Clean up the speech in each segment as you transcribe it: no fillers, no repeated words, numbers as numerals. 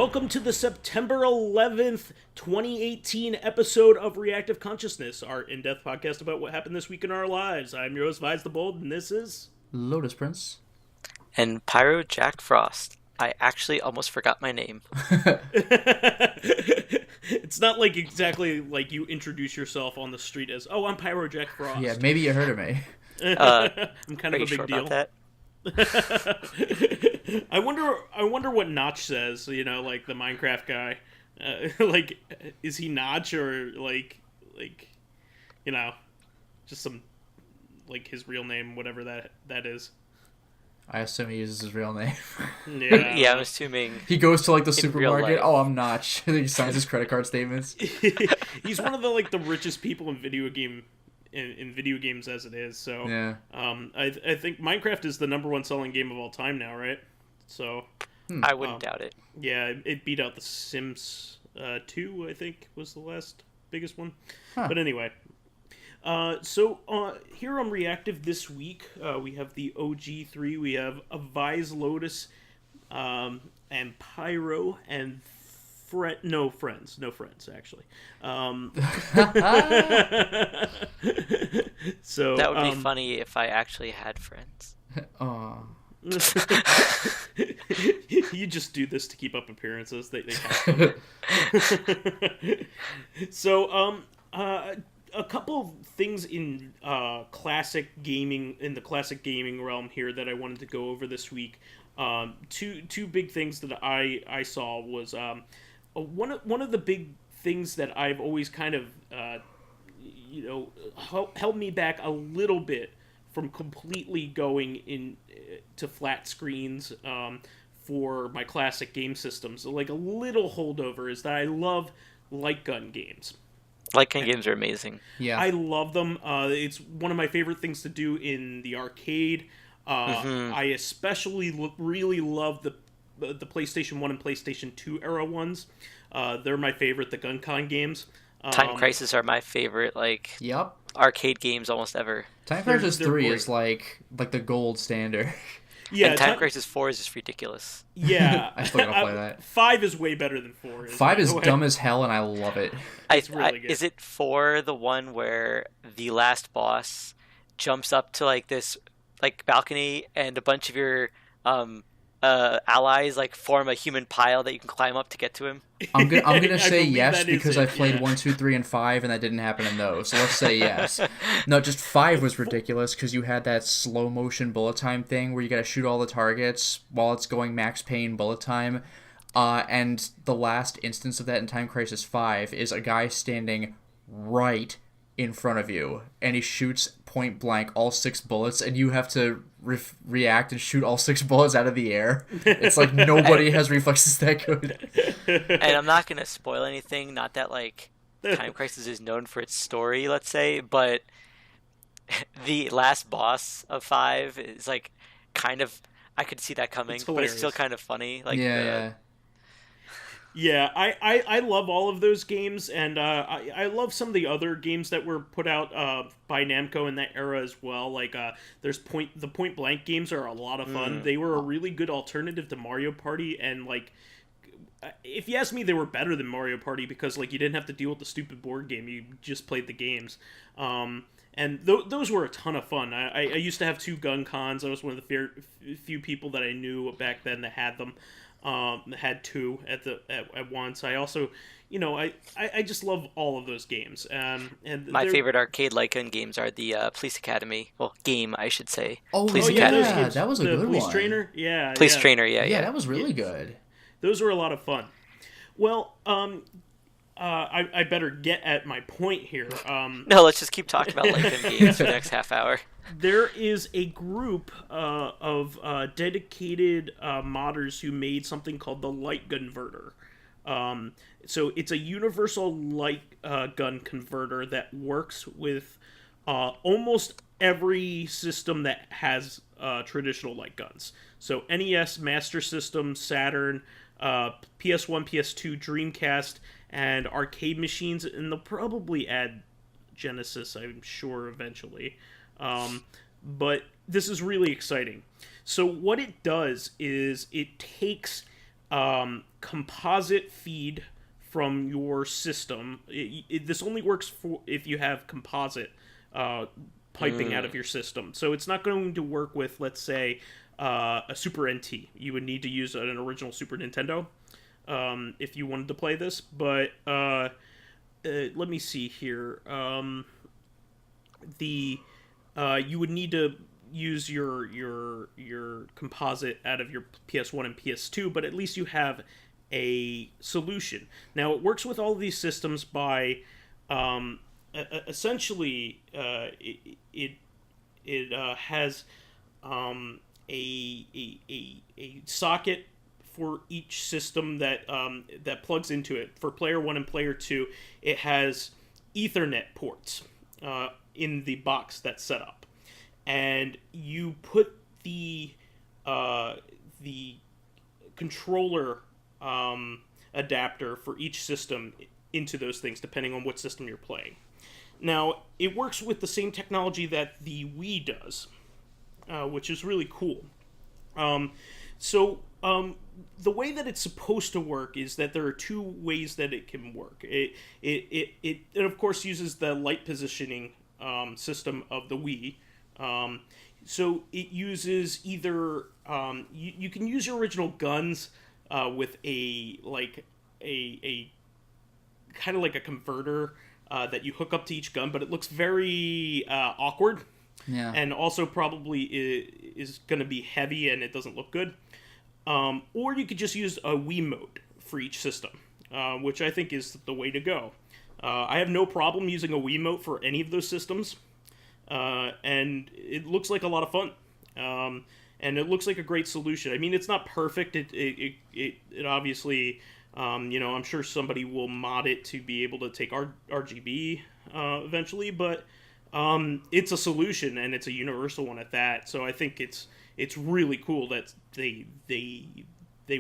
Welcome to the September 11th, 2018 episode of Reactive Consciousness, our in-depth podcast about what happened this week in our lives. I'm your host, vysethebold, and this is... Lotus Prince. And PyroJackFrost. I actually almost forgot my name. It's not like exactly like you introduce yourself on the street as, oh, I'm PyroJackFrost. Yeah, maybe you heard of me. I'm kind of a big sure deal. About that? I wonder what Notch says, you know, like the Minecraft guy. Like, is he Notch or like, you know, just some, like, his real name, whatever that is. I assume he uses his real name. Yeah. Yeah, I'm assuming. He goes to like the In real supermarket. life. Oh, I'm Notch. He signs his credit card statements. He's one of the richest people in video games as it is. So Yeah. I think Minecraft is the number one selling game of all time now, right? So I wouldn't doubt it. yeah, it beat out The Sims 2, I think, was the last biggest one. Huh. But anyway, so here on Reactive this week, we have the OG3. We have a Vise, Lotus, and Pyro, and no friends actually. So That would be funny if I actually had friends. Aw. You just do this to keep up appearances. They have to. So a couple of things in classic gaming, in the classic gaming realm here, that I wanted to go over this week. Two big things that I saw was one of the big things that I've always kind of held me back a little bit from completely going in to flat screens for my classic game systems. So, like, a little holdover is that I love light gun games. Light gun games are amazing. Yeah. I love them. It's one of my favorite things to do in the arcade. I especially really love the PlayStation 1 and PlayStation 2 era ones. They're my favorite, the GunCon games. Time Crisis are my favorite, Yep. arcade games almost ever. Time Crisis they're 3 great. is like the gold standard. Yeah, And Time Crisis 4 is just ridiculous. Yeah, I still gotta play that. 5 is way better than 4. 5 is dumb as hell, and I love it. It's really good. Is it 4 the one where the last boss jumps up to this balcony and a bunch of your allies form a human pile that you can climb up to get to him? I'm gonna say believe yes that is because it, I played yeah. 1, 2, 3, and 5, and that didn't happen in those. So let's say yes. No, just 5 was ridiculous because you had that slow motion bullet time thing where you gotta shoot all the targets while it's going max pain bullet time. And the last instance of that in Time Crisis 5 is a guy standing right in front of you, and he shoots point blank all 6 bullets, and you have to react and shoot all 6 bullets out of the air. It's like nobody has reflexes that good. And I'm not going to spoil anything, not that Time Crisis is known for its story, let's say, but the last boss of 5 is kind of, I could see that coming, but it's still kind of funny. Yeah, I love all of those games, and I love some of the other games that were put out by Namco in that era as well. There's the Point Blank games are a lot of fun. They were a really good alternative to Mario Party, and if you ask me, they were better than Mario Party because you didn't have to deal with the stupid board game. You just played the games. And those were a ton of fun. I used to have 2 gun cons. I was one of the few people that I knew back then that had them. Had 2 at once. I also, I just love all of those games. And my favorite arcade light gun games are the Police Academy. Well, game, I should say. Police Academy. Yeah, that was a good Police one. Trainer, yeah. Police Trainer, yeah. Yeah, that was really good. Those were a lot of fun. Well, I better get at my point here. No, let's just keep talking about light gun games for the next half hour. There is a group of dedicated modders who made something called the Lightgunverter. So it's a universal light gun converter that works with almost every system that has traditional light guns. So NES, Master System, Saturn, PS1, PS2, Dreamcast, and arcade machines, and they'll probably add Genesis, I'm sure, eventually. But this is really exciting. So what it does is it takes composite feed from your system. This only works for if you have composite piping out of your system. So it's not going to work with, let's say, a Super NT. You would need to use an original Super Nintendo if you wanted to play this. But let me see here. You would need to use your composite out of your PS1 and PS2, but at least you have a solution. Now, it works with all of these systems by essentially it has a socket for each system that plugs into it. For player 1 and player 2, it has Ethernet ports in the box that's set up, and you put the controller adapter for each system into those things, depending on what system you're playing. Now, it works with the same technology that the Wii does, which is really cool. The way that it's supposed to work is that there are two ways that it can work. It of course uses the light positioning system of the Wii. So it uses either you can use your original guns with a kind of like a converter that you hook up to each gun, but it looks very awkward. Yeah. And also probably is going to be heavy and it doesn't look good. Or you could just use a Wii mode for each system, which I think is the way to go. I have no problem using a Wii mode for any of those systems, and it looks like a lot of fun. And it looks like a great solution. I mean, it's not perfect. It obviously, I'm sure somebody will mod it to be able to take RGB eventually, but it's a solution, and it's a universal one at that. So I think it's really cool that they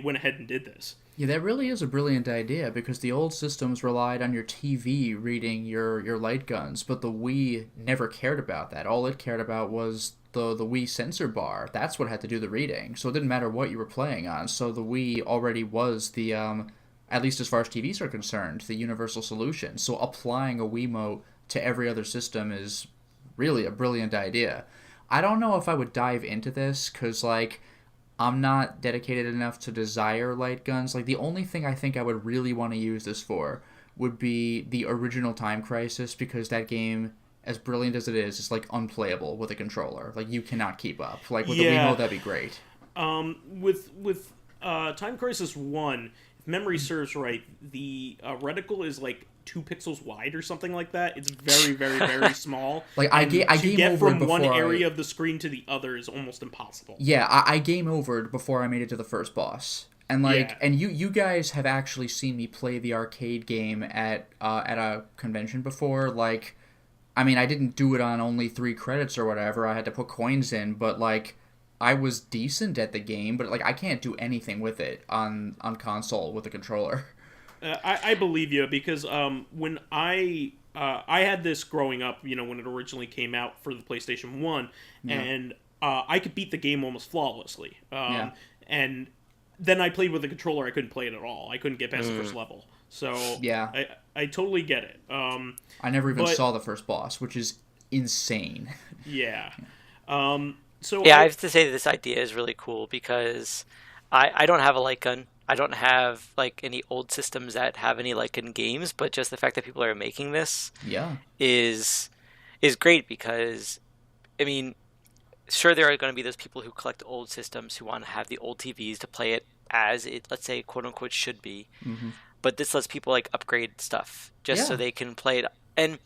went ahead and did this. Yeah, that really is a brilliant idea, because the old systems relied on your TV reading your light guns, but the Wii never cared about that. All it cared about was the Wii sensor bar. That's what had to do the reading, so it didn't matter what you were playing on. So the Wii already was the, at least as far as TVs are concerned, the universal solution. So applying a Wiimote to every other system is really a brilliant idea. I don't know if I would dive into this, because, I'm not dedicated enough to desire light guns. The only thing I think I would really want to use this for would be the original Time Crisis, because that game, as brilliant as it is unplayable with a controller. You cannot keep up. With the Wiimote, that'd be great. With Time Crisis 1, if memory serves right, the reticle is 2 pixels wide or something like that. It's very, very, very small. I game over from one area of the screen to the other is almost impossible. Yeah, I game overed before I made it to the first boss. And and you guys have actually seen me play the arcade game at a convention before. I didn't do it on only 3 credits or whatever. I had to put coins in, but I was decent at the game, but I can't do anything with it on console with a controller. I believe you, because when I had this growing up, when it originally came out for the PlayStation 1, and I could beat the game almost flawlessly. And then I played with a controller, I couldn't play it at all. I couldn't get past the first level. So yeah, I totally get it. I never even saw the first boss, which is insane. Yeah. I have to say that this idea is really cool, because I don't have a light gun. I don't have any old systems that have any light gun games, but just the fact that people are making this is great, because sure, there are going to be those people who collect old systems who want to have the old TVs to play it as it, let's say, quote unquote, should be. Mm-hmm. But this lets people upgrade stuff just so they can play it, and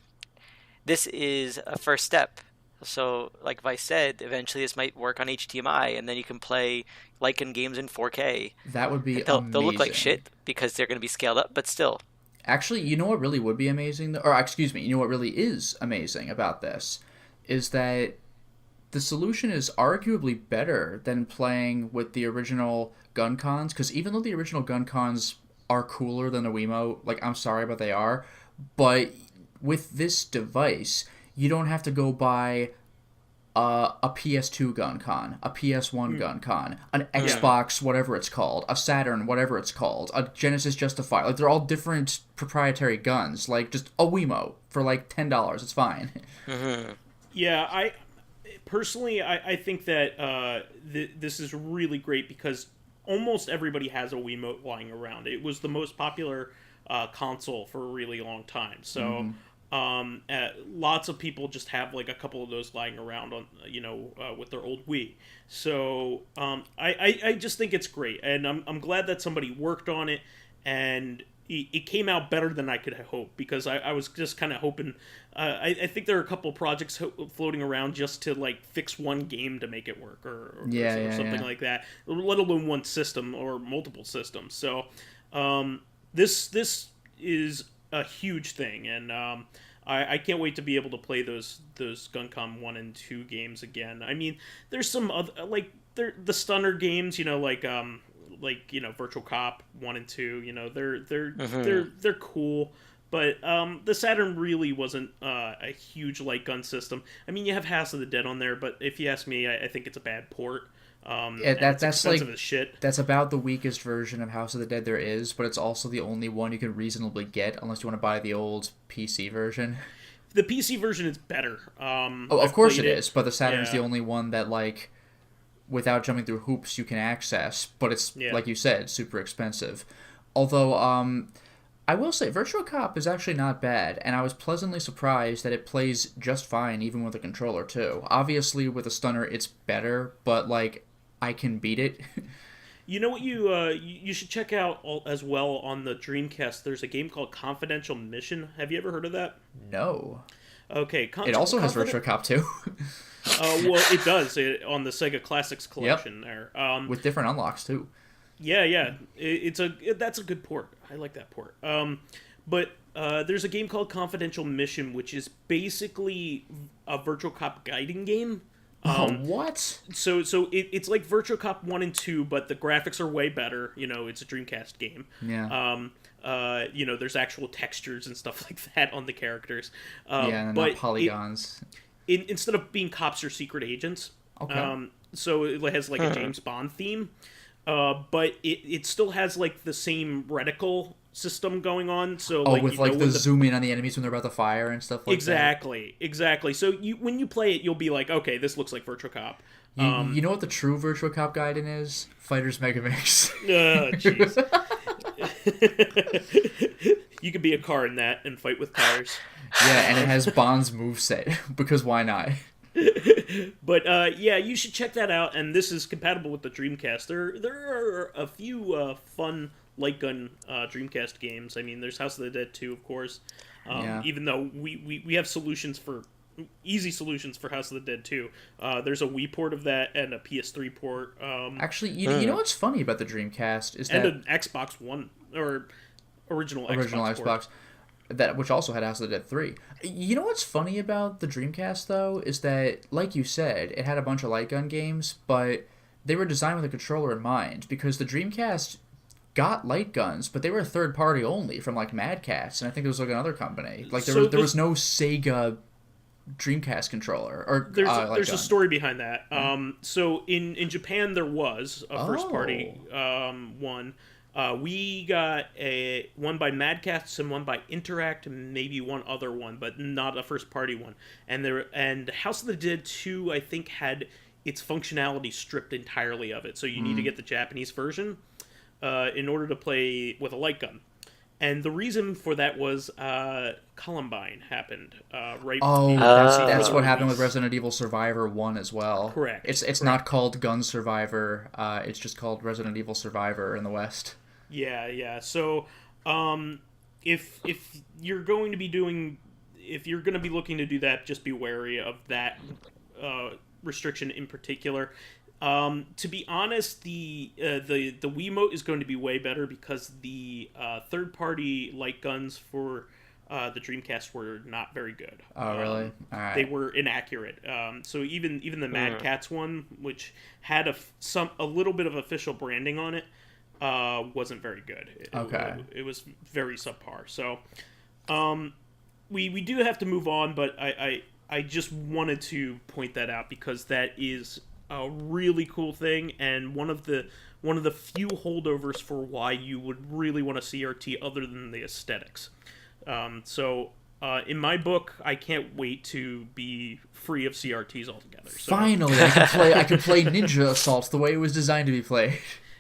this is a first step. So, like Vice said, eventually this might work on HDMI, and then you can play light-gun games in 4K. That would be amazing. They'll look like shit because they're going to be scaled up, but still. Actually, you know what really would be amazing? You know what really is amazing about this? Is that the solution is arguably better than playing with the original gun cons, because even though the original gun cons are cooler than the Wiimote, I'm sorry, but they are, but with this device, you don't have to go buy a PS2 gun con, a PS1 gun con, an Xbox, whatever it's called, a Saturn, whatever it's called, a Genesis Justifier. Like, they're all different proprietary guns. Like, just a Wiimote for, like, $10. It's fine. Yeah, I think that this is really great because almost everybody has a Wiimote lying around. It was the most popular console for a really long time. So lots of people just have like a couple of those lying around on with their old Wii. So I just think it's great, and I'm glad that somebody worked on it, and it came out better than I could have hoped, because I was just kind of hoping. I think there are a couple projects floating around just to like fix one game to make it work, or something like that, let alone one system or multiple systems. So this is a huge thing, and I can't wait to be able to play those Guncom 1 and 2 games again. I mean, there's some other, like, the stunner games, Virtual Cop 1 and 2, they're cool, but the Saturn really wasn't a huge light gun system. I mean, you have House of the Dead on there, but if you ask me, I think it's a bad port. That's expensive as shit. That's about the weakest version of House of the Dead there is, but it's also the only one you can reasonably get unless you want to buy the old PC version. The PC version is better. Of course it is, but the Saturn's the only one that, like, without jumping through hoops, you can access, but it's, like you said, super expensive. Although, I will say, Virtual Cop is actually not bad, and I was pleasantly surprised that it plays just fine, even with a controller, too. Obviously, with a stunner, it's better, but, like, I can beat it. You know what you should check out as well on the Dreamcast? There's a game called Confidential Mission. Have you ever heard of that? No. Okay. It also has Virtual Cop, too. Well, it does, on the Sega Classics collection there. With different unlocks, too. Yeah. That's a good port. I like that port. But there's a game called Confidential Mission, which is basically a Virtual Cop guiding game. What? So it's like Virtual Cop 1 and 2, but the graphics are way better. It's a Dreamcast game. Yeah. There's actual textures and stuff like that on the characters. And not polygons. Instead of being cops or secret agents. Okay. So it has like a James Bond theme. But it still has like the same reticle system going on. So with the zoom in on the enemies when they're about to fire and stuff like that. Exactly. So when you play it, you'll be like, okay, this looks like Virtual Cop. You know what the true Virtual Cop guiding is? Fighters Megamix. Oh, jeez. You could be a car in that and fight with tires. Yeah, and it has Bond's moveset, because why not? But you should check that out, and this is compatible with the Dreamcast. There are a few fun light gun Dreamcast games. I mean, there's House of the Dead 2, of course. Even though we have easy solutions for House of the Dead 2. There's a Wii port of that and a PS3 port. Actually, you know what's funny about the Dreamcast is that... And an Xbox One, or original Xbox port. Which also had House of the Dead 3. You know what's funny about the Dreamcast, though, is that, like you said, it had a bunch of light gun games, but they were designed with a controller in mind, because the Dreamcast got light guns, but they were third party only from, like, Mad Catz, and I think there was, like, another company. Like, there was no Sega Dreamcast controller. Or there's a story behind that. So in Japan, there was a first party one. We got one by Mad Catz and one by Interact, and maybe one other one, but not a first party one. And House of the Dead 2, I think, had its functionality stripped entirely of it. So you need to get the Japanese version in order to play with a light gun. And the reason for that was Columbine happened right. That's what happened with Resident Evil Survivor 1 as well. Correct. It's not called Gun Survivor. It's just called Resident Evil Survivor in the West. Yeah. So, if you're going to be looking to do that, just be wary of that restriction in particular. To be honest, the Wiimote is going to be way better, because the third-party light guns for the Dreamcast were not very good. Oh, really? All right. They were inaccurate. So even the Mad Catz one, which had a little bit of official branding on it, wasn't very good. It was very subpar. So we do have to move on, but I just wanted to point that out because that is a really cool thing, and one of the few holdovers for why you would really want a CRT other than the aesthetics. In my book, I can't wait to be free of CRTs altogether. So. Finally, I can play Ninja Assault the way it was designed to be played.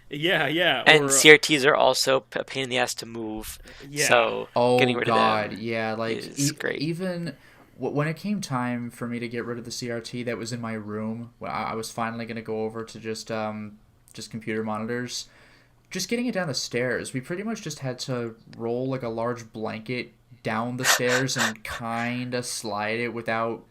Yeah. And CRTs are also a pain in the ass to move. Yeah. So getting rid of them is great. Even when it came time for me to get rid of the CRT that was in my room, I was finally going to go over to just computer monitors. Just getting it down the stairs, we pretty much just had to roll like a large blanket down the stairs and kind of slide it without,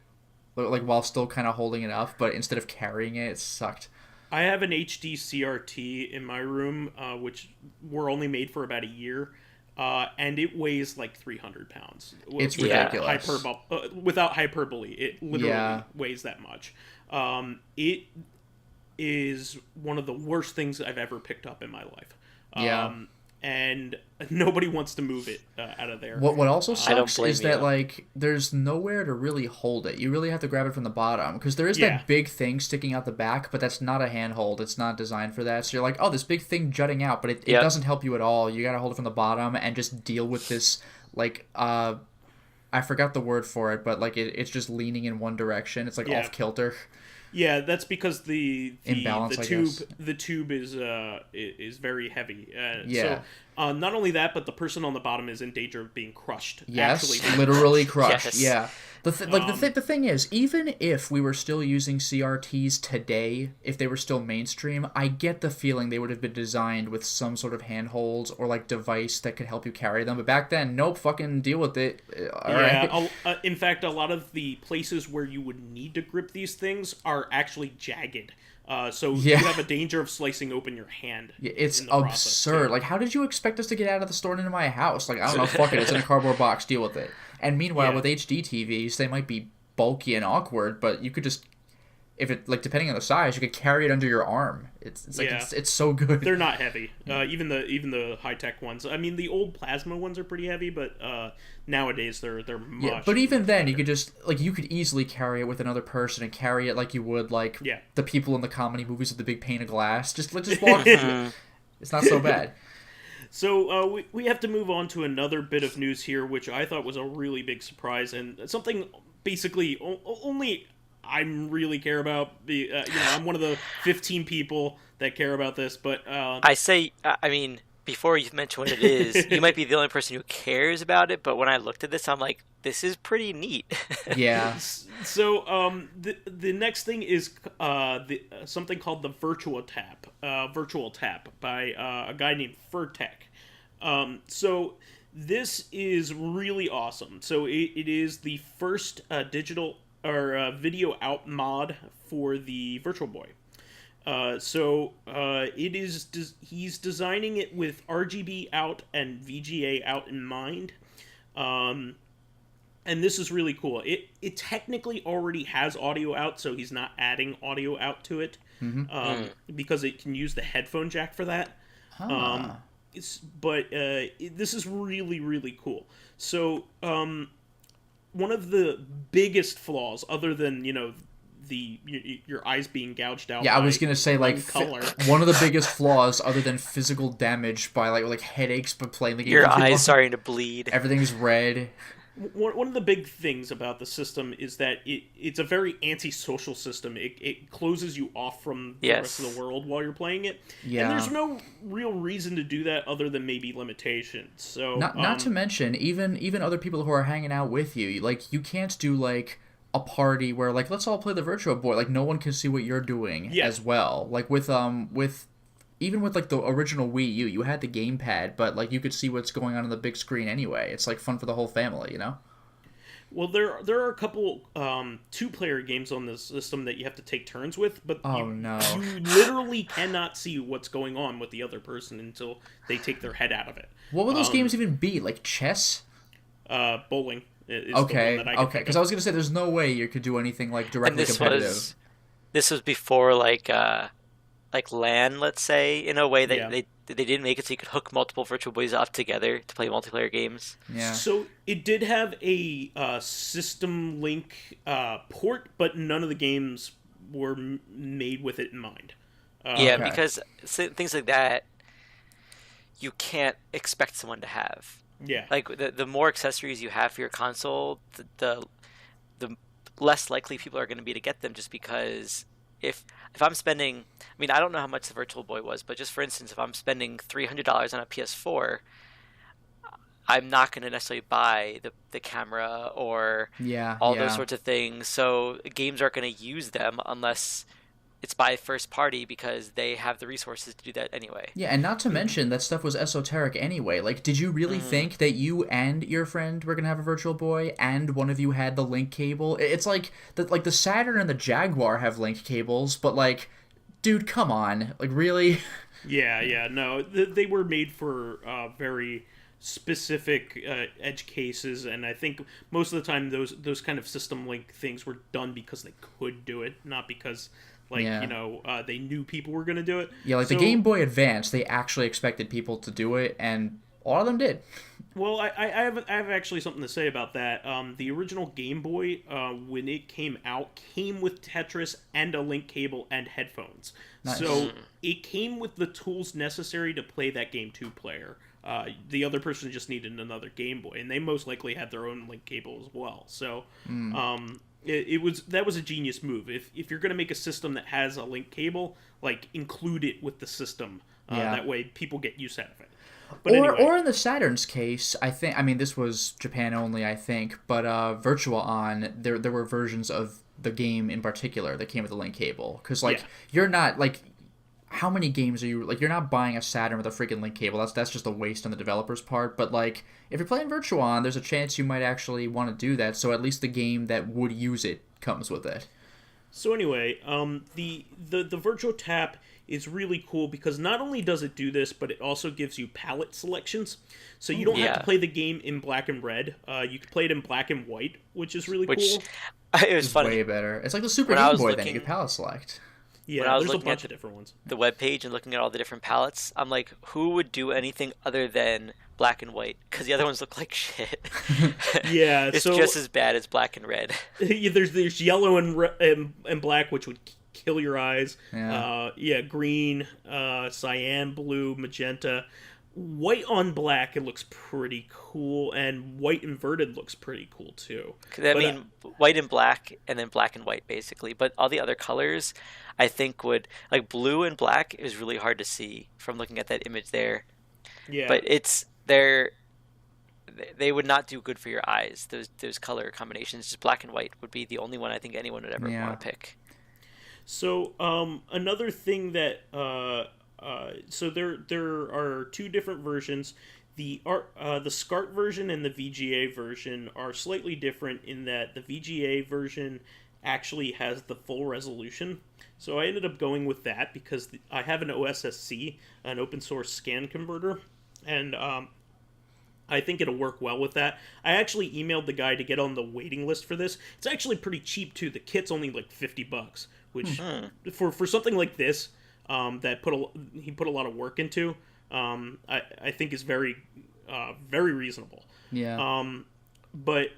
like, while still kind of holding it up, but instead of carrying it, it sucked. I have an HD CRT in my room, which were only made for about a year, and it weighs like 300 pounds. It's ridiculous. Without hyperbole, it literally weighs that much. It is one of the worst things I've ever picked up in my life. And nobody wants to move it out of there. What also sucks is that like there's nowhere to really hold it. You really have to grab it from the bottom because there is that big thing sticking out the back, but that's not a handhold. It's not designed for that. So you're like, oh, this big thing jutting out, but it doesn't help you at all. You gotta hold it from the bottom and just deal with this like I forgot the word for it, but like it's just leaning in one direction. It's like off kilter. Yeah, that's because the imbalance, the tube is very heavy. So not only that, but the person on the bottom is in danger of being crushed. Yes, literally crushed. Yes. Yeah. The thing is, even if we were still using CRTs today, if they were still mainstream, I get the feeling they would have been designed with some sort of handholds or like device that could help you carry them. But back then, nope, fucking deal with it. Right. In fact, a lot of the places where you would need to grip these things are actually jagged. So you have a danger of slicing open your hand. Yeah, it's absurd. Like, how did you expect us to get out of the store and into my house? Like, I don't know, fuck it, it's in a cardboard box, deal with it. And meanwhile, with HD TVs, they might be bulky and awkward, but you could just, if it, like, depending on the size, you could carry it under your arm. It's so good. They're not heavy. Even the high tech ones. I mean, the old plasma ones are pretty heavy, but nowadays they're much. Yeah, but even then, you could just you could easily carry it with another person and carry it like you would the people in the comedy movies with the big pane of glass. Just walk. It's not so bad. So we have to move on to another bit of news here, which I thought was a really big surprise and something basically only I really care about. I'm one of the 15 people that care about this, but I mean, before you mention what it is, you might be the only person who cares about it. But when I looked at this, I'm like, this is pretty neat. Yeah. So the next thing is something called the VirtualTap by a guy named Furtek. So this is really awesome. So it is the first digital or video out mod for the Virtual Boy. He's designing it with RGB out and VGA out in mind. And this is really cool. It technically already has audio out, so he's not adding audio out to it, because it can use the headphone jack for that. This is really, really cool. So one of the biggest flaws, other than your eyes being gouged out. Yeah, I was gonna say color. One of the biggest flaws, other than physical damage by like headaches, but playing the game. Your eyes starting to bleed. Everything's red. One of the big things about the system is that it's a very antisocial system. It closes you off from the rest of the world while you're playing it. Yeah. And there's no real reason to do that other than maybe limitations. So not to mention even other people who are hanging out with you. Like, you can't do like a party where like, let's all play the Virtual Boy. Like, no one can see what you're doing as well. Like with even with like the original Wii U, you had the gamepad, but like you could see what's going on the big screen anyway. It's like fun for the whole family, you know? Well, there are a couple 2-player games on this system that you have to take turns with, but you literally cannot see what's going on with the other person until they take their head out of it. What would those games even be? Like chess? Bowling. Okay, because I was gonna say there's no way you could do anything like directly competitive. This was before like LAN, let's say, in a way that they didn't make it so you could hook multiple Virtual Boys up together to play multiplayer games. Yeah. So it did have a System Link port, but none of the games were made with it in mind. Yeah, Okay. because things like that, you can't expect someone to have. Yeah. Like the more accessories you have for your console, the less likely people are going to be to get them, just because if I'm spending, I mean, I don't know how much the Virtual Boy was, but just for instance, if I'm spending $300 on a PS4, I'm not going to necessarily buy the camera or all those sorts of things. So games aren't going to use them unless it's by first party, because they have the resources to do that anyway. Yeah, and not to mention that stuff was esoteric anyway. Like, did you really think that you and your friend were gonna have a Virtual Boy, and one of you had the link cable? It's like the Saturn and the Jaguar have link cables, but like, dude, come on, like really? Yeah, no, they were made for very specific edge cases, and I think most of the time those kind of System Link things were done because they could do it, not because they knew people were going to do it. Yeah, like the Game Boy Advance, they actually expected people to do it, and a lot of them did. Well, I have actually something to say about that. The original Game Boy, when it came out, came with Tetris and a link cable and headphones. Nice. So it came with the tools necessary to play that game two-player. The other person just needed another Game Boy, and they most likely had their own link cable as well. So that was a genius move. If you're going to make a system that has a link cable, like, include it with the system. That way people get use out of it. But or in the Saturn's case, I mean, this was Japan only, I think, but Virtua On, there were versions of the game in particular that came with a link cable. Because, like, you're not, like, how many games are you, like, you're not buying a Saturn with a freaking link cable. That's just a waste on the developer's part. But, like, if you're playing Virtua On, there's a chance you might actually want to do that, so at least the game that would use it comes with it. So anyway, the VirtualTap is really cool because not only does it do this, but it also gives you palette selections. So you don't have to play the game in black and red. You can play it in black and white, which is really cool. It was funny. Way better. It's like the Super Game Boy, then you can palette select. Yeah, there's a bunch of different ones. The webpage and looking at all the different palettes, I'm like, who would do anything other than black and white? Because the other ones look like shit. Yeah, it's just as bad as black and red. There's yellow and black, which would kill your eyes. Yeah. Green, cyan, blue, magenta. White on black, it looks pretty cool, and white inverted looks pretty cool too. White and black, and then black and white, basically. But all the other colors, I think, would, like, blue and black is really hard to see from looking at that image there. Yeah. But they would not do good for your eyes. Those color combinations, just black and white, would be the only one I think anyone would ever want to pick. So another thing that so there are two different versions. The SCART version and the VGA version are slightly different in that the VGA version actually has the full resolution. So I ended up going with that because I have an OSSC, an open source scan converter, and I think it'll work well with that. I actually emailed the guy to get on the waiting list for this. It's actually pretty cheap too. The kit's only like $50, which for something like this that he put a lot of work into, I think is very reasonable. Yeah. But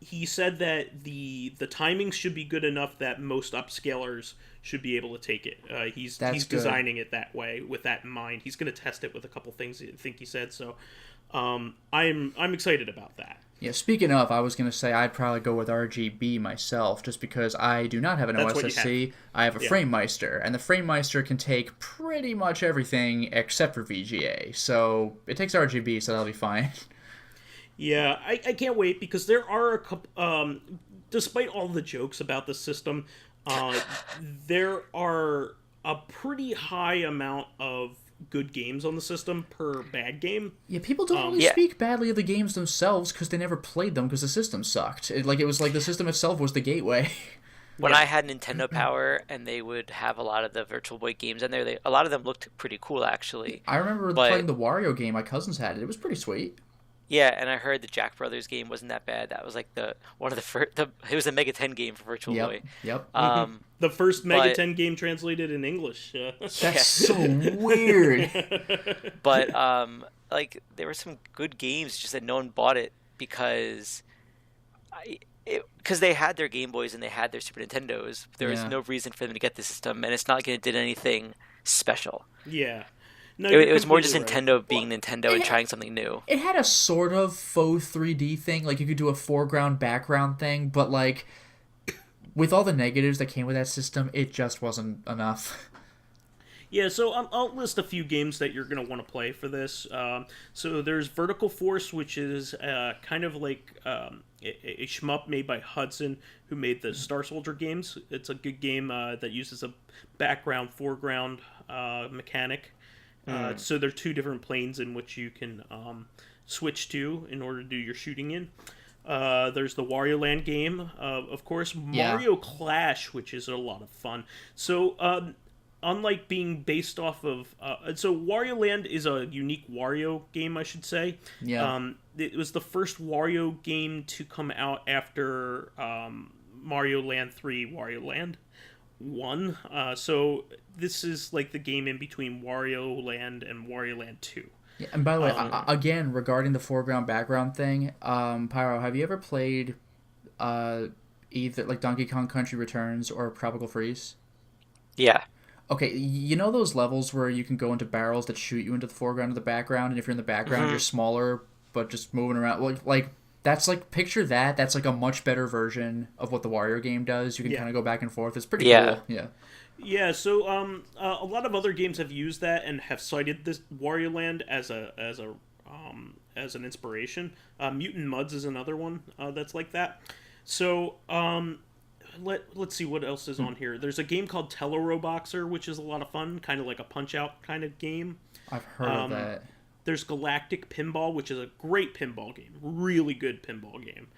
he said that the timing should be good enough that most upscalers should be able to take it. He's designing it that way with that in mind. He's going to test it with a couple things, I think he said. So I'm excited about that. Yeah, speaking of, I was going to say I'd probably go with RGB myself, just because I do not have an OSSC. I have a FrameMeister, and the FrameMeister can take pretty much everything except for VGA. So it takes RGB, so that'll be fine. Yeah, I can't wait, because there are a couple... despite all the jokes about the system, there are a pretty high amount of good games on the system per bad game. Yeah, people don't really speak badly of the games themselves because they never played them because the system sucked. It was like the system itself was the gateway. When I had Nintendo Power and they would have a lot of the Virtual Boy games in there, a lot of them looked pretty cool, actually. I remember playing the Wario game. My cousins had it. It was pretty sweet. Yeah, and I heard the Jack Brothers game wasn't that bad. That was like one of the first. It was a Mega 10 game for Virtual Boy. Yep. The first Mega but 10 game translated in English. That's so weird. But like there were some good games, just that no one bought it because they had their Game Boys and they had their Super Nintendos. There was no reason for them to get the system, and it's not like it did anything special. Yeah. No, it was more just right. Nintendo being Nintendo and trying something new. It had a sort of faux 3D thing, like you could do a foreground background thing, but like with all the negatives that came with that system, it just wasn't enough. Yeah, so I'll list a few games that you're going to want to play for this. So there's Vertical Force, which is kind of like a shmup made by Hudson, who made the Star Soldier games. It's a good game that uses a background, foreground mechanic. So there are two different planes in which you can switch to in order to do your shooting in. There's the Wario Land game, of course. Mario Clash, which is a lot of fun. So unlike being based off of... so Wario Land is a unique Wario game, I should say. Yeah. It was the first Wario game to come out after Mario Land 3, Wario Land 1. So this is like the game in between Wario Land and Wario Land 2. Yeah, and by the way, again, regarding the foreground background thing, Pyro, have you ever played either like Donkey Kong Country Returns or Tropical Freeze? Yeah. Okay, you know those levels where you can go into barrels that shoot you into the foreground or the background, and if you're in the background, you're smaller, but just moving around. Like that's like, picture that. That's like a much better version of what the Wario game does. You can kind of go back and forth. It's pretty cool. Yeah. Yeah, so a lot of other games have used that and have cited this Wario Land as an inspiration. Mutant Mudds is another one that's like that. So let's see what else is on here. There's a game called Teleroboxer, which is a lot of fun, kind of like a Punch-Out kind of game. I've heard of that. There's Galactic Pinball, which is a great pinball game, really good pinball game.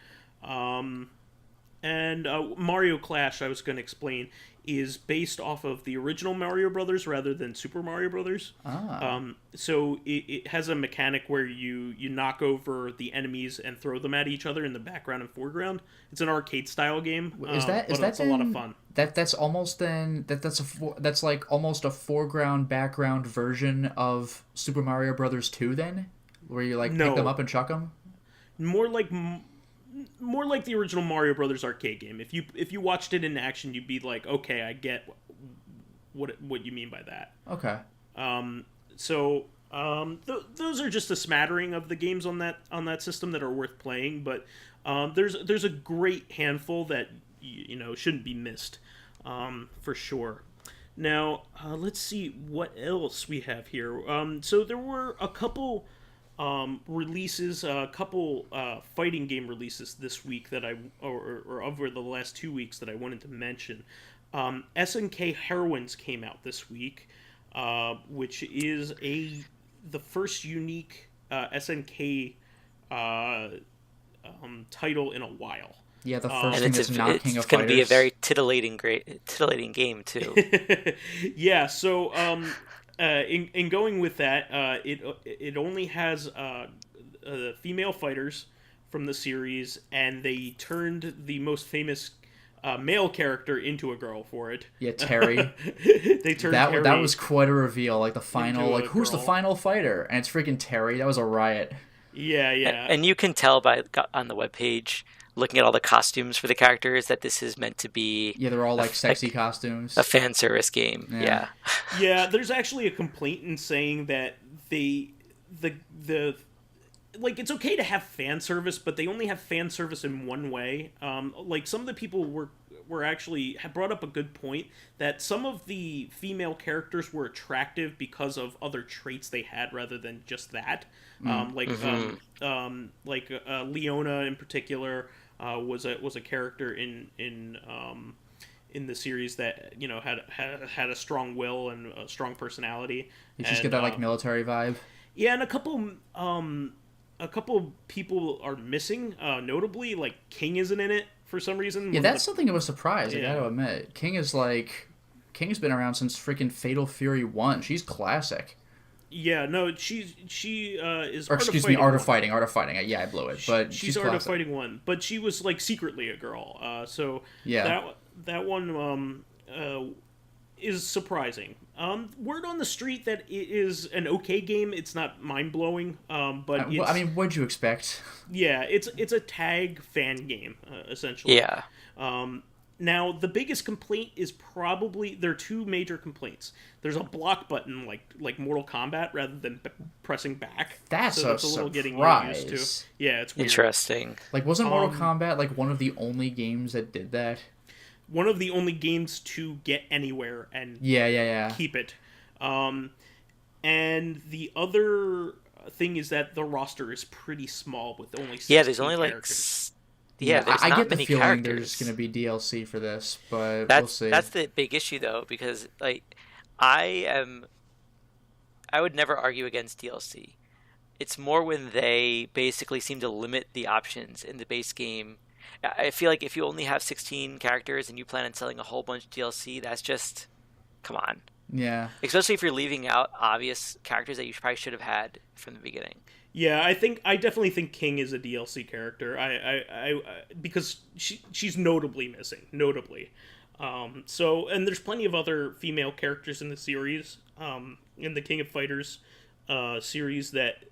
And Mario Clash, I was going to explain, is based off of the original Mario Brothers rather than Super Mario Brothers. So it has a mechanic where you knock over the enemies and throw them at each other in the background and foreground. It's an arcade style game. It's a lot of fun. That's almost that's like almost a foreground background version of Super Mario Brothers 2 then, where you like pick them up and chuck them. More like the original Mario Brothers arcade game. If you watched it in action, you'd be like, okay, I get what you mean by that. Okay. Those are just a smattering of the games on that system that are worth playing, but there's a great handful that shouldn't be missed, for sure. Now, let's see what else we have here. So there were a couple releases, a couple fighting game releases this week that or over the last 2 weeks that I wanted to mention. SNK Heroines came out this week, which is the first unique SNK title in a while. Yeah, the first thing that's not King of Fighters. It's going to be a very titillating game too. Yeah, so in going with that, it only has female fighters from the series, and they turned the most famous male character into a girl for it. Yeah, Terry. They turned Terry. That was quite a reveal. Like the final, like who's the final fighter? And it's freaking Terry. That was a riot. Yeah. And you can tell on the webpage, looking at all the costumes for the characters, that this is meant to be... Yeah, they're all like sexy costumes. A fan service game, yeah. Yeah, there's actually a complaint in saying that like, it's okay to have fan service, but they only have fan service in one way. Like, some of the people had brought up a good point that some of the female characters were attractive because of other traits they had rather than just that. Leona in particular was a character in the series that had a strong will and a strong personality. You just get that like military vibe. Yeah, and a couple people are missing. Notably, like King isn't in it for some reason. Yeah, that's something of a surprise. I gotta admit, King's been around since freaking Fatal Fury 1. She's classic. Yeah, no, she is. Or excuse me, Art of Fighting. Art of Fighting. Yeah, I blew it, but she's Art of Fighting 1, but she was like secretly a girl. So yeah, that one is surprising. Word on the street that it is an okay game. It's not mind blowing. But I mean, what'd you expect? Yeah, it's a tag fan game essentially. Yeah. Now, the biggest complaint is probably... There are two major complaints. There's a block button, like Mortal Kombat, rather than pressing back. That's so a that's a little surprise. getting used to. Yeah, it's weird. Interesting. Like, wasn't Mortal Kombat, like, one of the only games that did that? One of the only games to get anywhere and keep it. And the other thing is that the roster is pretty small with only 16 there's only, characters. there's I not get the many feeling characters. there's going to be DLC for this, but That's, we'll see. That's the big issue, though, because like I would never argue against DLC. It's more when they basically seem to limit the options in the base game. I feel like if you only have 16 characters and you plan on selling a whole bunch of DLC, that's just, come on. Yeah. Especially if you're leaving out obvious characters that you probably should have had from the beginning. Yeah, I definitely think King is a DLC character. I because she's notably missing, So, and there's plenty of other female characters in the series, in the King of Fighters series that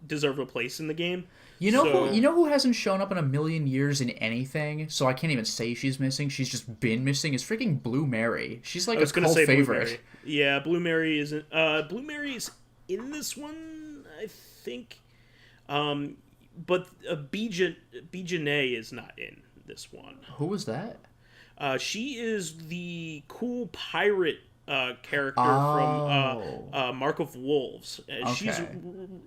deserve a place in the game. You know who hasn't shown up in a million years in anything, so I can't even say she's missing. She's just been missing. Is freaking Blue Mary. She's like a cult favorite. Yeah, Blue Mary isn't. Blue Mary's in this one, I think. But Bijane is not in this one. Who was that? She is the cool pirate character from Mark of Wolves. She's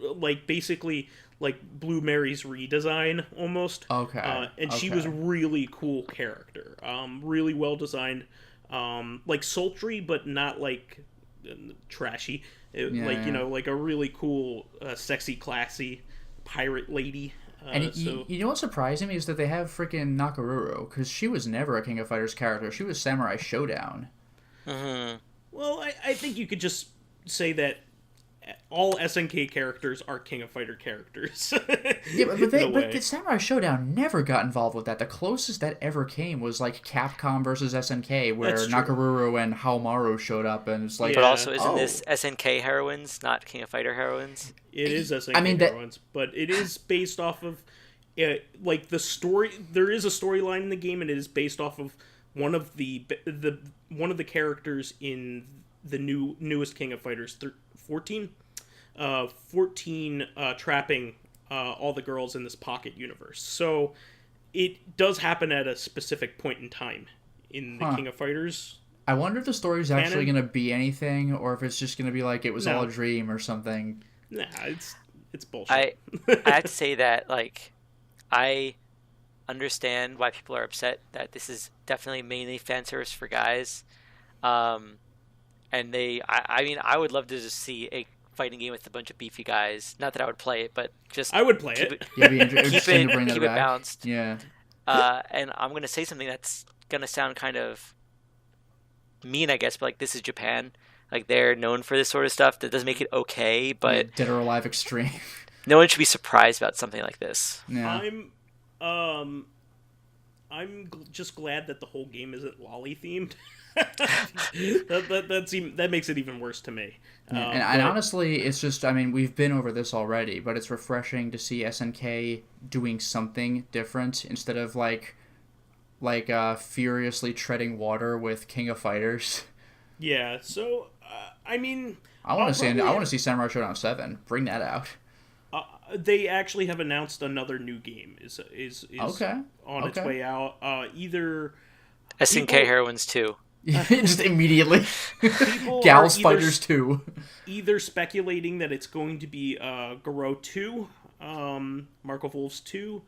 like basically like Blue Mary's redesign almost. Okay. And she was a really cool character. Really well designed. Like sultry, but not like trashy. Like a really cool, sexy, classy pirate lady. And you know what surprised me is that they have freaking Nakaruru, because she was never a King of Fighters character. She was Samurai Showdown. Mm-hmm. Well, I think you could just say that all SNK characters are King of Fighter characters. Yeah, but the Samurai Showdown never got involved with that. The closest that ever came was like Capcom versus SNK, where Nakaruru and Haomaru showed up, and it's like. But also, isn't this SNK Heroines, not King of Fighter Heroines? It is SNK Heroines, but it is based off of, like the story. There is a storyline in the game, and it is based off of one of the characters in the newest King of Fighters 14. 14 trapping all the girls in this pocket universe. So it does happen at a specific point in time in the King of Fighters. I wonder if the story is actually going to be anything, or if it's just going to be like it was all a dream or something. Nah, it's bullshit. I have to say that, like, I understand why people are upset that this is definitely mainly fan service for guys. And I mean, I would love to just see a fighting game with a bunch of beefy guys. Not that I would play it, but just I would play it. Keep it balanced. Yeah. And I'm gonna say something that's gonna sound kind of mean, I guess, but like, this is Japan. Like, they're known for this sort of stuff. That doesn't make it okay, but Dead or Alive Extreme. No one should be surprised about something like this. Yeah. I'm just glad that the whole game isn't lolly themed. that makes it even worse to me. And honestly, it's just, I mean, we've been over this already, but it's refreshing to see SNK doing something different instead of like furiously treading water with King of Fighters. Yeah. So I mean, I want to see Samurai Showdown 7. Bring that out. They actually have announced another new game is on its way out. Either SNK Heroines 2. Just immediately. Gals Fighters 2. Either speculating that it's going to be Garou 2, Mark of Wolves 2,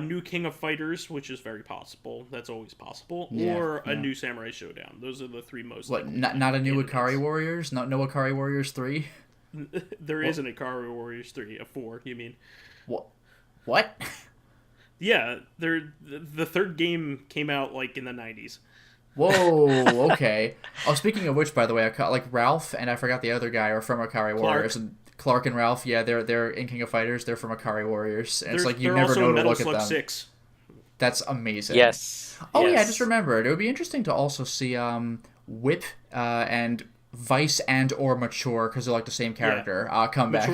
new King of Fighters, which is very possible. That's always possible. Or a new Samurai Showdown. Those are the three most likely. Not a new Ikari Warriors? No Ikari Warriors 3? There is an Ikari Warriors 3, a 4, you mean? What? Yeah, the third game came out like in the 90s. Whoa, okay. Oh, speaking of which, by the way, like Ralph and I forgot the other guy are from Akari Warriors, and Clark and Ralph, yeah, they're in King of Fighters. They're from Akari Warriors, and it's like you never know to look at them. 6. That's amazing. Yes. Oh yes. yeah, I just remembered. It would be interesting to also see Whip and Vice and or Mature, because they're like the same character, come back.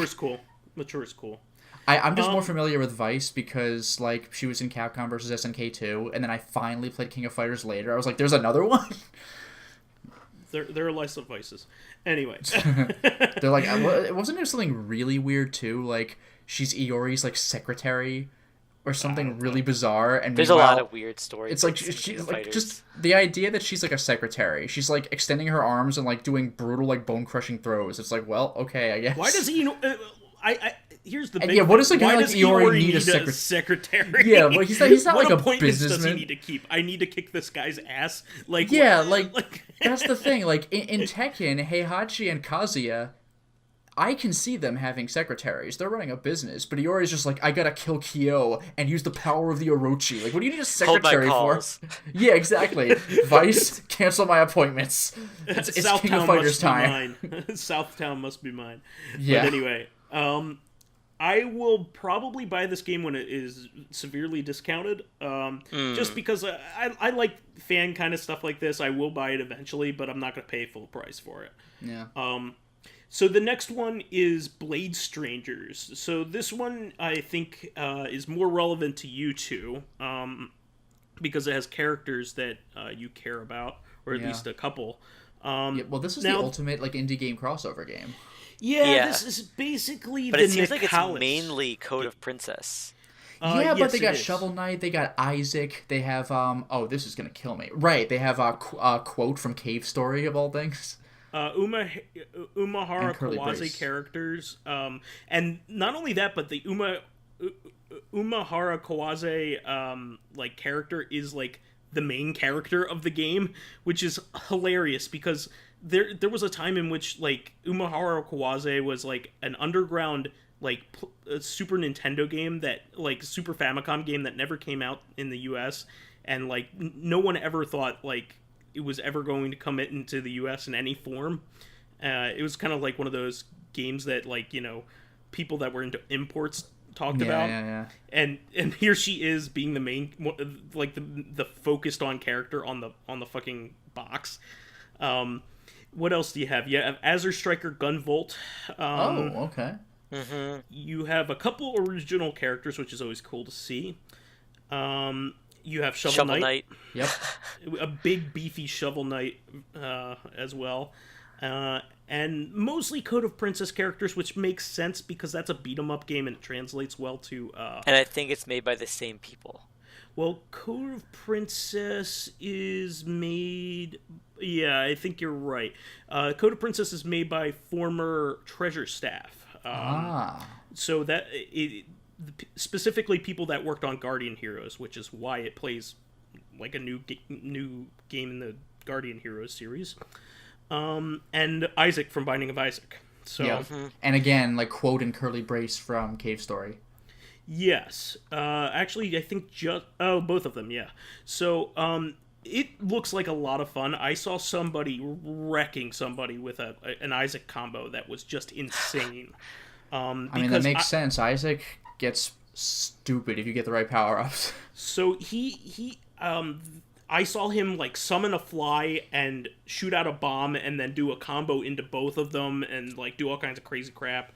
Mature is cool. I'm just more familiar with Vice because like she was in Capcom versus SNK 2, and then I finally played King of Fighters later. I was like, there's another one? There are lots of Vices. Anyway. They're like, wasn't there something really weird too? Like, she's Iori's like secretary or something really bizarre. And there's a lot of weird stories. It's like she's like just the idea that she's like a secretary. She's like extending her arms and like doing brutal like bone crushing throws. It's like, well, okay, I guess. Why does he? Here's the big yeah. What does a guy like Iori need a secretary? Yeah, well, he's not what like a appointments businessman. does he need to keep? I need to kick this guy's ass. Like yeah, like that's the thing. Like in Tekken, Heihachi and Kazuya, I can see them having secretaries. They're running a business, but Iori's just like, I gotta kill Kyo and use the power of the Orochi. Like, what do you need a secretary for? Yeah, exactly. Vice, cancel my appointments. It's King of Fighters time. Southtown must be mine. Yeah. But anyway, I will probably buy this game when it is severely discounted. Just because I like fan kind of stuff like this. I will buy it eventually, but I'm not gonna pay full price for it. Yeah. So the next one is Blade Strangers. So this one, I think, is more relevant to you two, because it has characters that you care about, or at least a couple. Well, this is the ultimate like indie game crossover game. Yeah, this is basically but the it seems like Nicalis. it's mainly Code of Princess. But they got Shovel Knight, they got Isaac, they have, this is gonna kill me. Right, they have a Quote from Cave Story, of all things. Umahara Kawase characters, and not only that, but the Umahara Kawase like character is like the main character of the game, which is hilarious because there was a time in which like Umahara Kawase was like an underground like a Super Nintendo game that like Super Famicom game that never came out in the US, and like no one ever thought like it was ever going to come into the US in any form. It was kind of like one of those games that like, you know, people that were into imports talked about. Yeah. And here she is being the main, like the focused on character on the fucking box. What else do you have? You have Azure Striker Gunvolt. Okay. Mm-hmm. You have a couple original characters, which is always cool to see. You have Shovel Knight. Yep. A big, beefy Shovel Knight as well. And mostly Code of Princess characters, which makes sense because that's a beat-em-up game and it translates well to... And I think it's made by the same people. Well, Code of Princess is made... Yeah, I think you're right. Code of Princess is made by former Treasure staff. So that... specifically people that worked on Guardian Heroes, which is why it plays like a new game in the Guardian Heroes series. And Isaac from Binding of Isaac. So, yeah. And again, like Quote and Curly Brace from Cave Story. Yes. Actually, I think both of them, yeah. So, it looks like a lot of fun. I saw somebody wrecking somebody with an Isaac combo that was just insane. I mean, that makes sense. Isaac gets stupid if you get the right power-ups. So I saw him like summon a fly and shoot out a bomb and then do a combo into both of them and like do all kinds of crazy crap.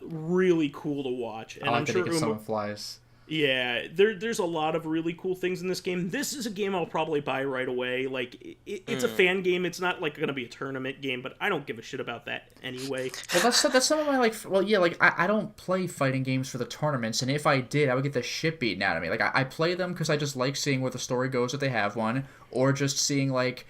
Really cool to watch. And I like I'm that sure he can summon flies. Yeah, there's a lot of really cool things in this game. This is a game I'll probably buy right away. Like, it's a fan game. It's not, like, going to be a tournament game, but I don't give a shit about that anyway. Well, that's some of my, like... Well, yeah, like, I don't play fighting games for the tournaments, and if I did, I would get the shit beaten out of me. Like, I play them because I just like seeing where the story goes if they have one, or just seeing, like...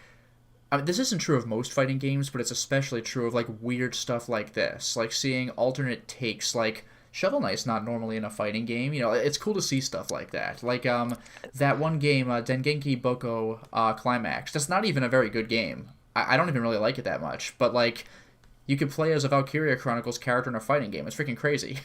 I mean, this isn't true of most fighting games, but it's especially true of, like, weird stuff like this. Like, seeing alternate takes, like... Shovel Knight's not normally in a fighting game. You know, it's cool to see stuff like that. Like, that one game, Dengenki Boko Climax, that's not even a very good game. I don't even really like it that much. But, like, You could play as a Valkyria Chronicles character in a fighting game. It's freaking crazy.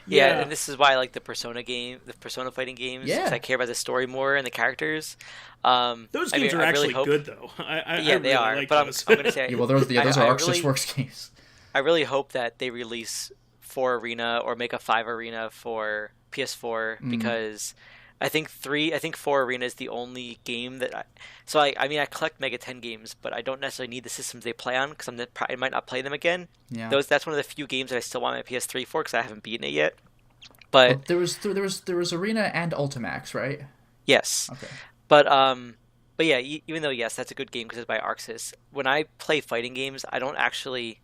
Yeah, and this is why I like the Persona fighting games, because Yeah. I care about the story more and the characters. Those games are I actually really hope, good, though. I yeah, they really are. like But those. I'm gonna say, Yeah, well, those are Arc really, Works games. I really hope that they release 4 Arena or make a 5 Arena for PS4, because I think 4 Arena is the only game that I mean, I collect Mega 10 games, but I don't necessarily need the systems they play on, because I might not play them again. Yeah. That's one of the few games that I still want my PS3 for, because I haven't beaten it yet. But well, there was Arena and Ultimax, right? yes. Okay. But yeah, even though yes, that's a good game because it's by Arxis. When I play fighting games, I don't actually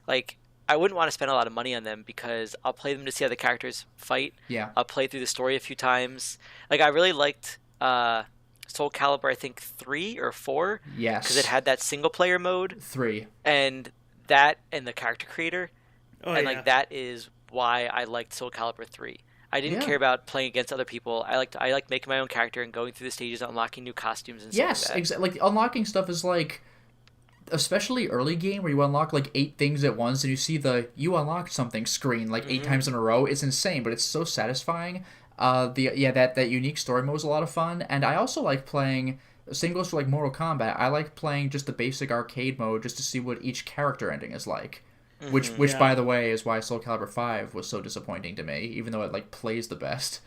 like. I wouldn't want to spend a lot of money on them because I'll play them to see how the characters fight. Yeah. I'll play through the story a few times. Like, I really liked Soul Calibur, I think 3 or 4. Yes. Because it had that single player mode. 3. And that and the character creator. Oh, and yeah. like that is why I liked Soul Calibur 3. I didn't care about playing against other people. I liked making my own character and going through the stages, unlocking new costumes and stuff like that. Yes, exactly. Like, unlocking stuff is like, especially early game where you unlock like 8 things at once and you see the "you unlocked something" screen like 8 times in a row. It's insane, but it's so satisfying. That unique story mode is a lot of fun, and I also like playing. Same goes for like Mortal Kombat. I like playing just the basic arcade mode just to see what each character ending is like. Which by the way, is why Soul Calibur 5 was so disappointing to me, even though it like plays the best.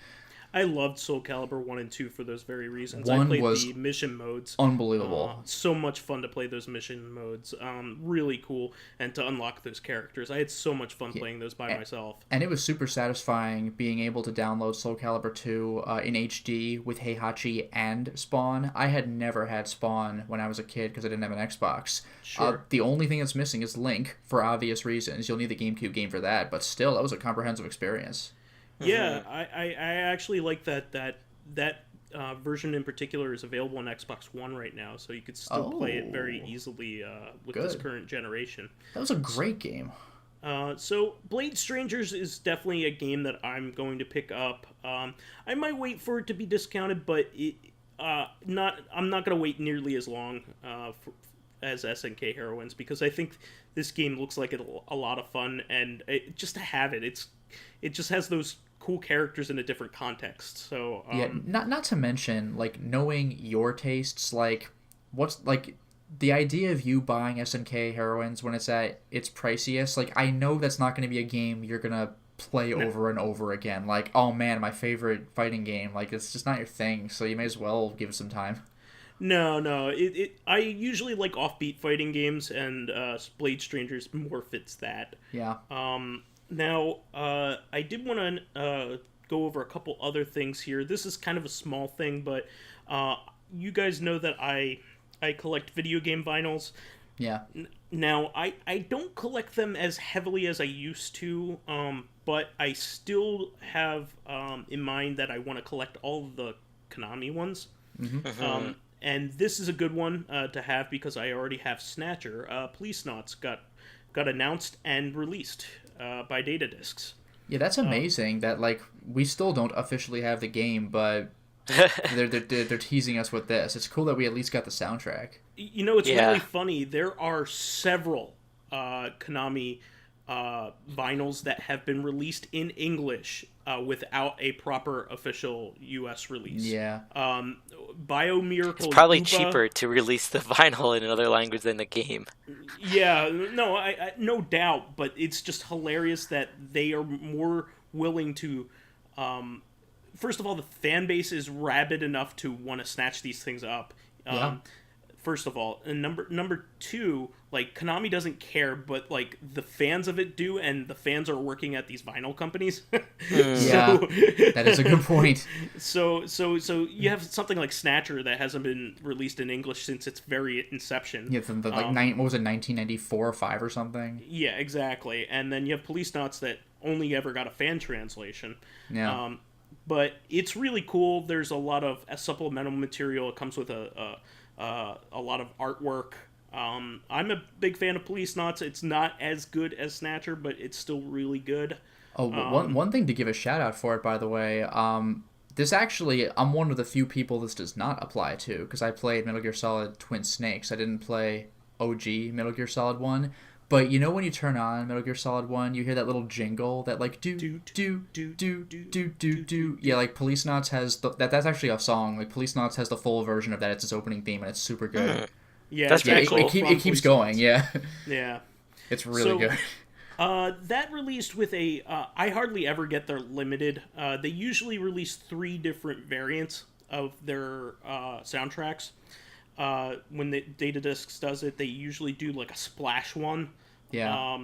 I loved Soul Calibur 1 and 2 for those very reasons. 1 I played was the mission modes. Unbelievable. So much fun to play those mission modes. Really cool. And to unlock those characters. I had so much fun playing those by myself. And it was super satisfying being able to download Soul Calibur 2 in HD with Heihachi and Spawn. I had never had Spawn when I was a kid because I didn't have an Xbox. Sure. The only thing that's missing is Link, for obvious reasons. You'll need the GameCube game for that, but still, that was a comprehensive experience. Yeah, I actually like that version in particular is available on Xbox One right now, so you could still play it very easily with this current generation. That was a great game. So Blade Strangers is definitely a game that I'm going to pick up. I might wait for it to be discounted, but I'm not going to wait nearly as long as SNK Heroines, because I think this game looks like a lot of fun, and just to have it just has those cool characters in a different context. So not to mention like knowing your tastes, like what's like the idea of you buying SNK Heroines when it's at its priciest. Like, I know that's not going to be a game you're gonna play over and over again. Like, oh man, my favorite fighting game. Like, it's just not your thing. So you may as well give it some time. No. I usually like offbeat fighting games, and Blade Strangers more fits that. Yeah. Now, I did want to go over a couple other things here. This is kind of a small thing, but you guys know that I collect video game vinyls. Yeah. Now, I don't collect them as heavily as I used to, but I still have in mind that I want to collect all of the Konami ones. Mm-hmm. And this is a good one to have because I already have Snatcher. Policenauts got announced and released by Data Discs. Yeah, that's amazing that like we still don't officially have the game, but they're teasing us with this. It's cool that we at least got the soundtrack. You know, it's really funny. There are several Konami vinyls that have been released in English without a proper official U.S. release. Yeah. Biomiracle. It's probably Yuba, cheaper to release the vinyl in another language than the game. Yeah, no, I no doubt, but it's just hilarious that they are more willing to. First of all, the fan base is rabid enough to want to snatch these things up. First of all, and number two, like, Konami doesn't care, but like the fans of it do, and the fans are working at these vinyl companies. Yeah, that is a good point. So you have something like Snatcher that hasn't been released in English since its very inception. Yeah, what was it, 1994 or 5 or something? Yeah, exactly. And then you have Policenauts that only ever got a fan translation. Yeah. But it's really cool. There's a lot of supplemental material. It comes with a lot of artwork. I'm a big fan of Policenauts. It's not as good as Snatcher, but it's still really good. Oh, one thing to give a shout out for it, by the way. This actually, I'm one of the few people this does not apply to, because I played Metal Gear Solid Twin Snakes. I didn't play OG Metal Gear Solid 1, But you know when you turn on Metal Gear Solid 1, you hear that little jingle that like do. Yeah, like Policenauts has that's actually a song. Like Policenauts has the full version of that. It's its opening theme, and it's super good. Yeah, That's pretty cool. It keeps going. Yeah. Yeah. It's really good. That released with a... I hardly ever get their limited. They usually release 3 different variants of their soundtracks. When the Data Discs does it, they usually do like a splash one. Yeah.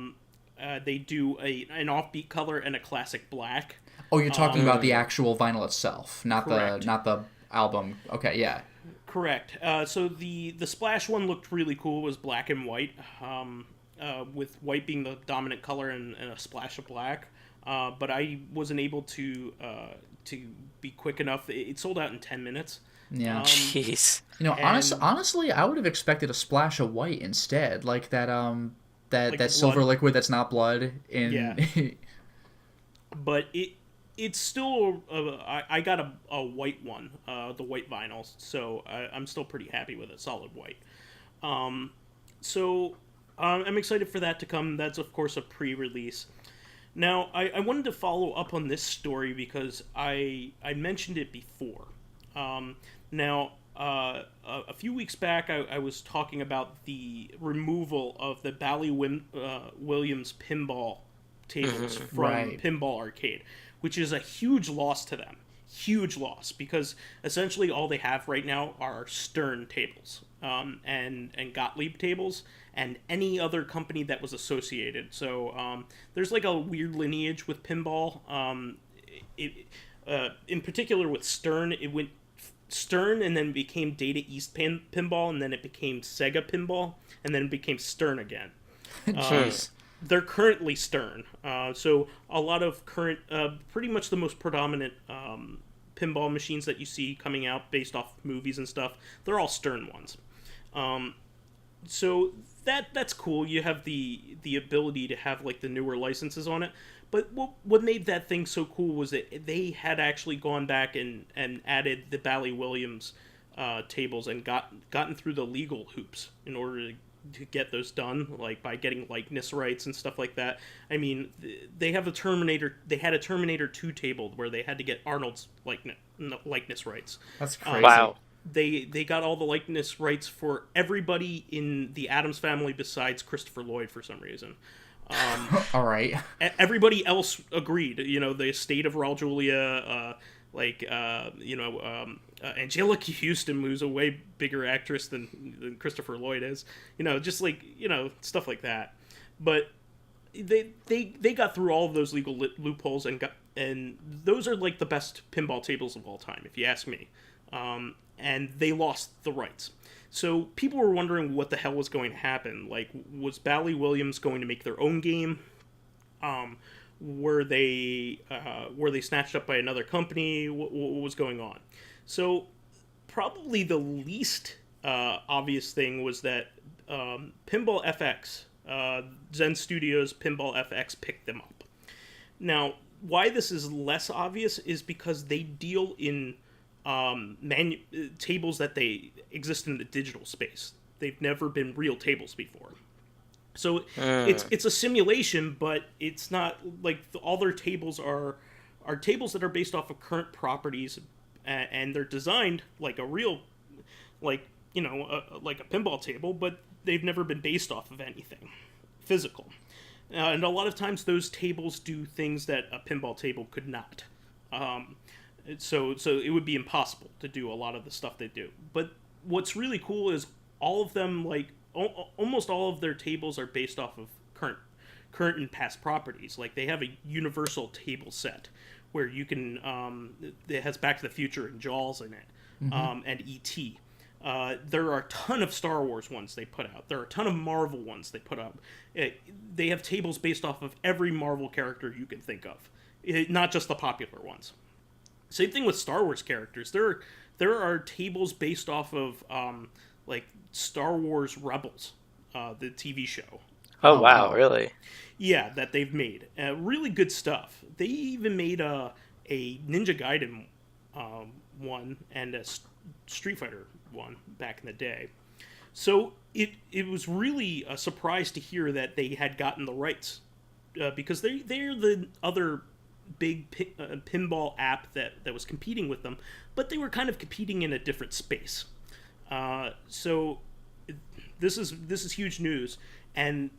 They do an offbeat color and a classic black. Oh, you're talking about the actual vinyl itself, not correct. the album. Okay, yeah. Correct. So the splash one looked really cool. It was black and white, with white being the dominant color and a splash of black. But I wasn't able to be quick enough. It sold out in 10 minutes. Yeah. Jeez. You know, honestly, I would have expected a splash of white instead, like that that silver liquid that's not blood in. Yeah. But it's still I got a white one, the white vinyl, so I'm still pretty happy with it, solid white. So I'm excited for that to come. That's of course a pre-release. Now I wanted to follow up on this story because I mentioned it before. Now, a few weeks back, I was talking about the removal of the Bally Williams Pinball tables from Pinball Arcade, which is a huge loss to them. Huge loss, because essentially all they have right now are Stern tables, and Gottlieb tables, and any other company that was associated. So there's like a weird lineage with pinball. In particular with Stern, it went Stern and then became Data East Pinball, and then it became Sega Pinball, and then it became Stern again. They're currently Stern. So a lot of current, pretty much the most predominant pinball machines that you see coming out based off movies and stuff, they're all Stern ones. So that's cool. You have the ability to have like the newer licenses on it. But what made that thing so cool was that they had actually gone back and added the Bally Williams tables and gotten through the legal hoops in order to get those done, like by getting likeness rights and stuff like that. I mean, they have They had a Terminator 2 table where they had to get Arnold's likeness rights. That's crazy. Wow. They got all the likeness rights for everybody in the Addams family besides Christopher Lloyd for some reason. All right. Everybody else agreed. You know, the estate of Raul Julia, Angelica Houston, who's a way bigger actress than Christopher Lloyd is. You know, just like, you know, stuff like that. But they got through all of those legal loopholes and those are like the best pinball tables of all time, if you ask me. And they lost the rights. So people were wondering what the hell was going to happen. Like, was Bally Williams going to make their own game? Were they snatched up by another company? What was going on? So probably the least obvious thing was that Pinball FX, Zen Studios Pinball FX picked them up. Now, why this is less obvious is because they deal in tables that they exist in the digital space. They've never been real tables before. So it's a simulation, but it's not like all their tables are tables that are based off of current properties, and they're designed like a real, like, you know, like a pinball table, but they've never been based off of anything physical. And a lot of times those tables do things that a pinball table could not. So it would be impossible to do a lot of the stuff they do. But what's really cool is all of them, like almost all of their tables are based off of current and past properties. Like they have a universal table set where you can it has Back to the Future and Jaws in it, and E.T. There are a ton of Star Wars ones they put out. There are a ton of Marvel ones they put up. They have tables based off of every Marvel character you can think of, not just the popular ones. Same thing with Star Wars characters. There are tables based off of like Star Wars Rebels, the TV show. Oh wow, really? Yeah, that they've made. Really good stuff. They even made a Ninja Gaiden one and a Street Fighter one back in the day. So it was really a surprise to hear that they had gotten the rights, because they're the other big pinball app that was competing with them, but they were kind of competing in a different space. So this is huge news, and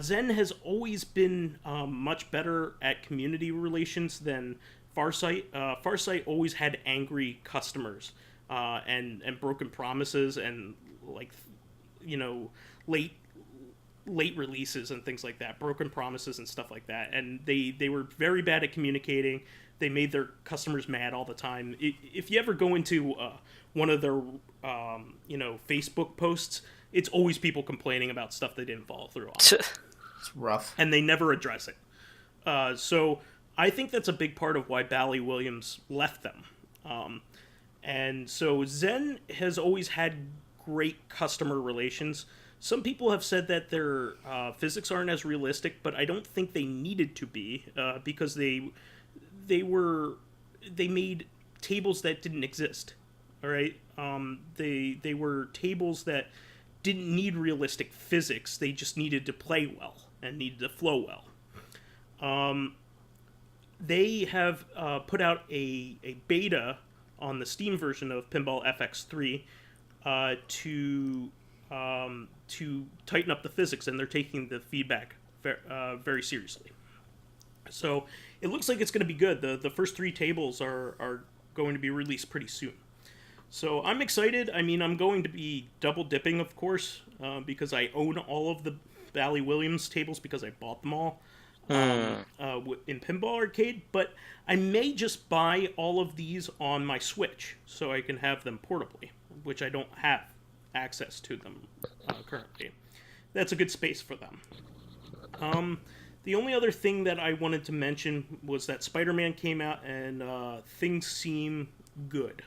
Zen has always been much better at community relations than Farsight. Farsight always had angry customers and broken promises and late releases and things like that, broken promises and stuff like that. And they were very bad at communicating. They made their customers mad all the time. If you ever go into one of their Facebook posts, it's always people complaining about stuff they didn't follow through on. It's rough. And they never address it. So I think that's a big part of why Bally Williams left them. And so Zen has always had great customer relations. Some people have said that their physics aren't as realistic, but I don't think they needed to be, because they made tables that didn't exist. All right, they were tables that didn't need realistic physics. They just needed to play well and needed to flow well. They have put out a beta on the Steam version of Pinball FX3 to tighten up the physics, and they're taking the feedback very seriously. So it looks like it's going to be good. The first 3 tables are going to be released pretty soon. So I'm excited. I mean, I'm going to be double dipping, of course, because I own all of the Bally Williams tables because I bought them all in Pinball Arcade. But I may just buy all of these on my Switch so I can have them portably, which I don't have access to them currently. That's a good space for them. The only other thing that I wanted to mention was that Spider-Man came out, and things seem good.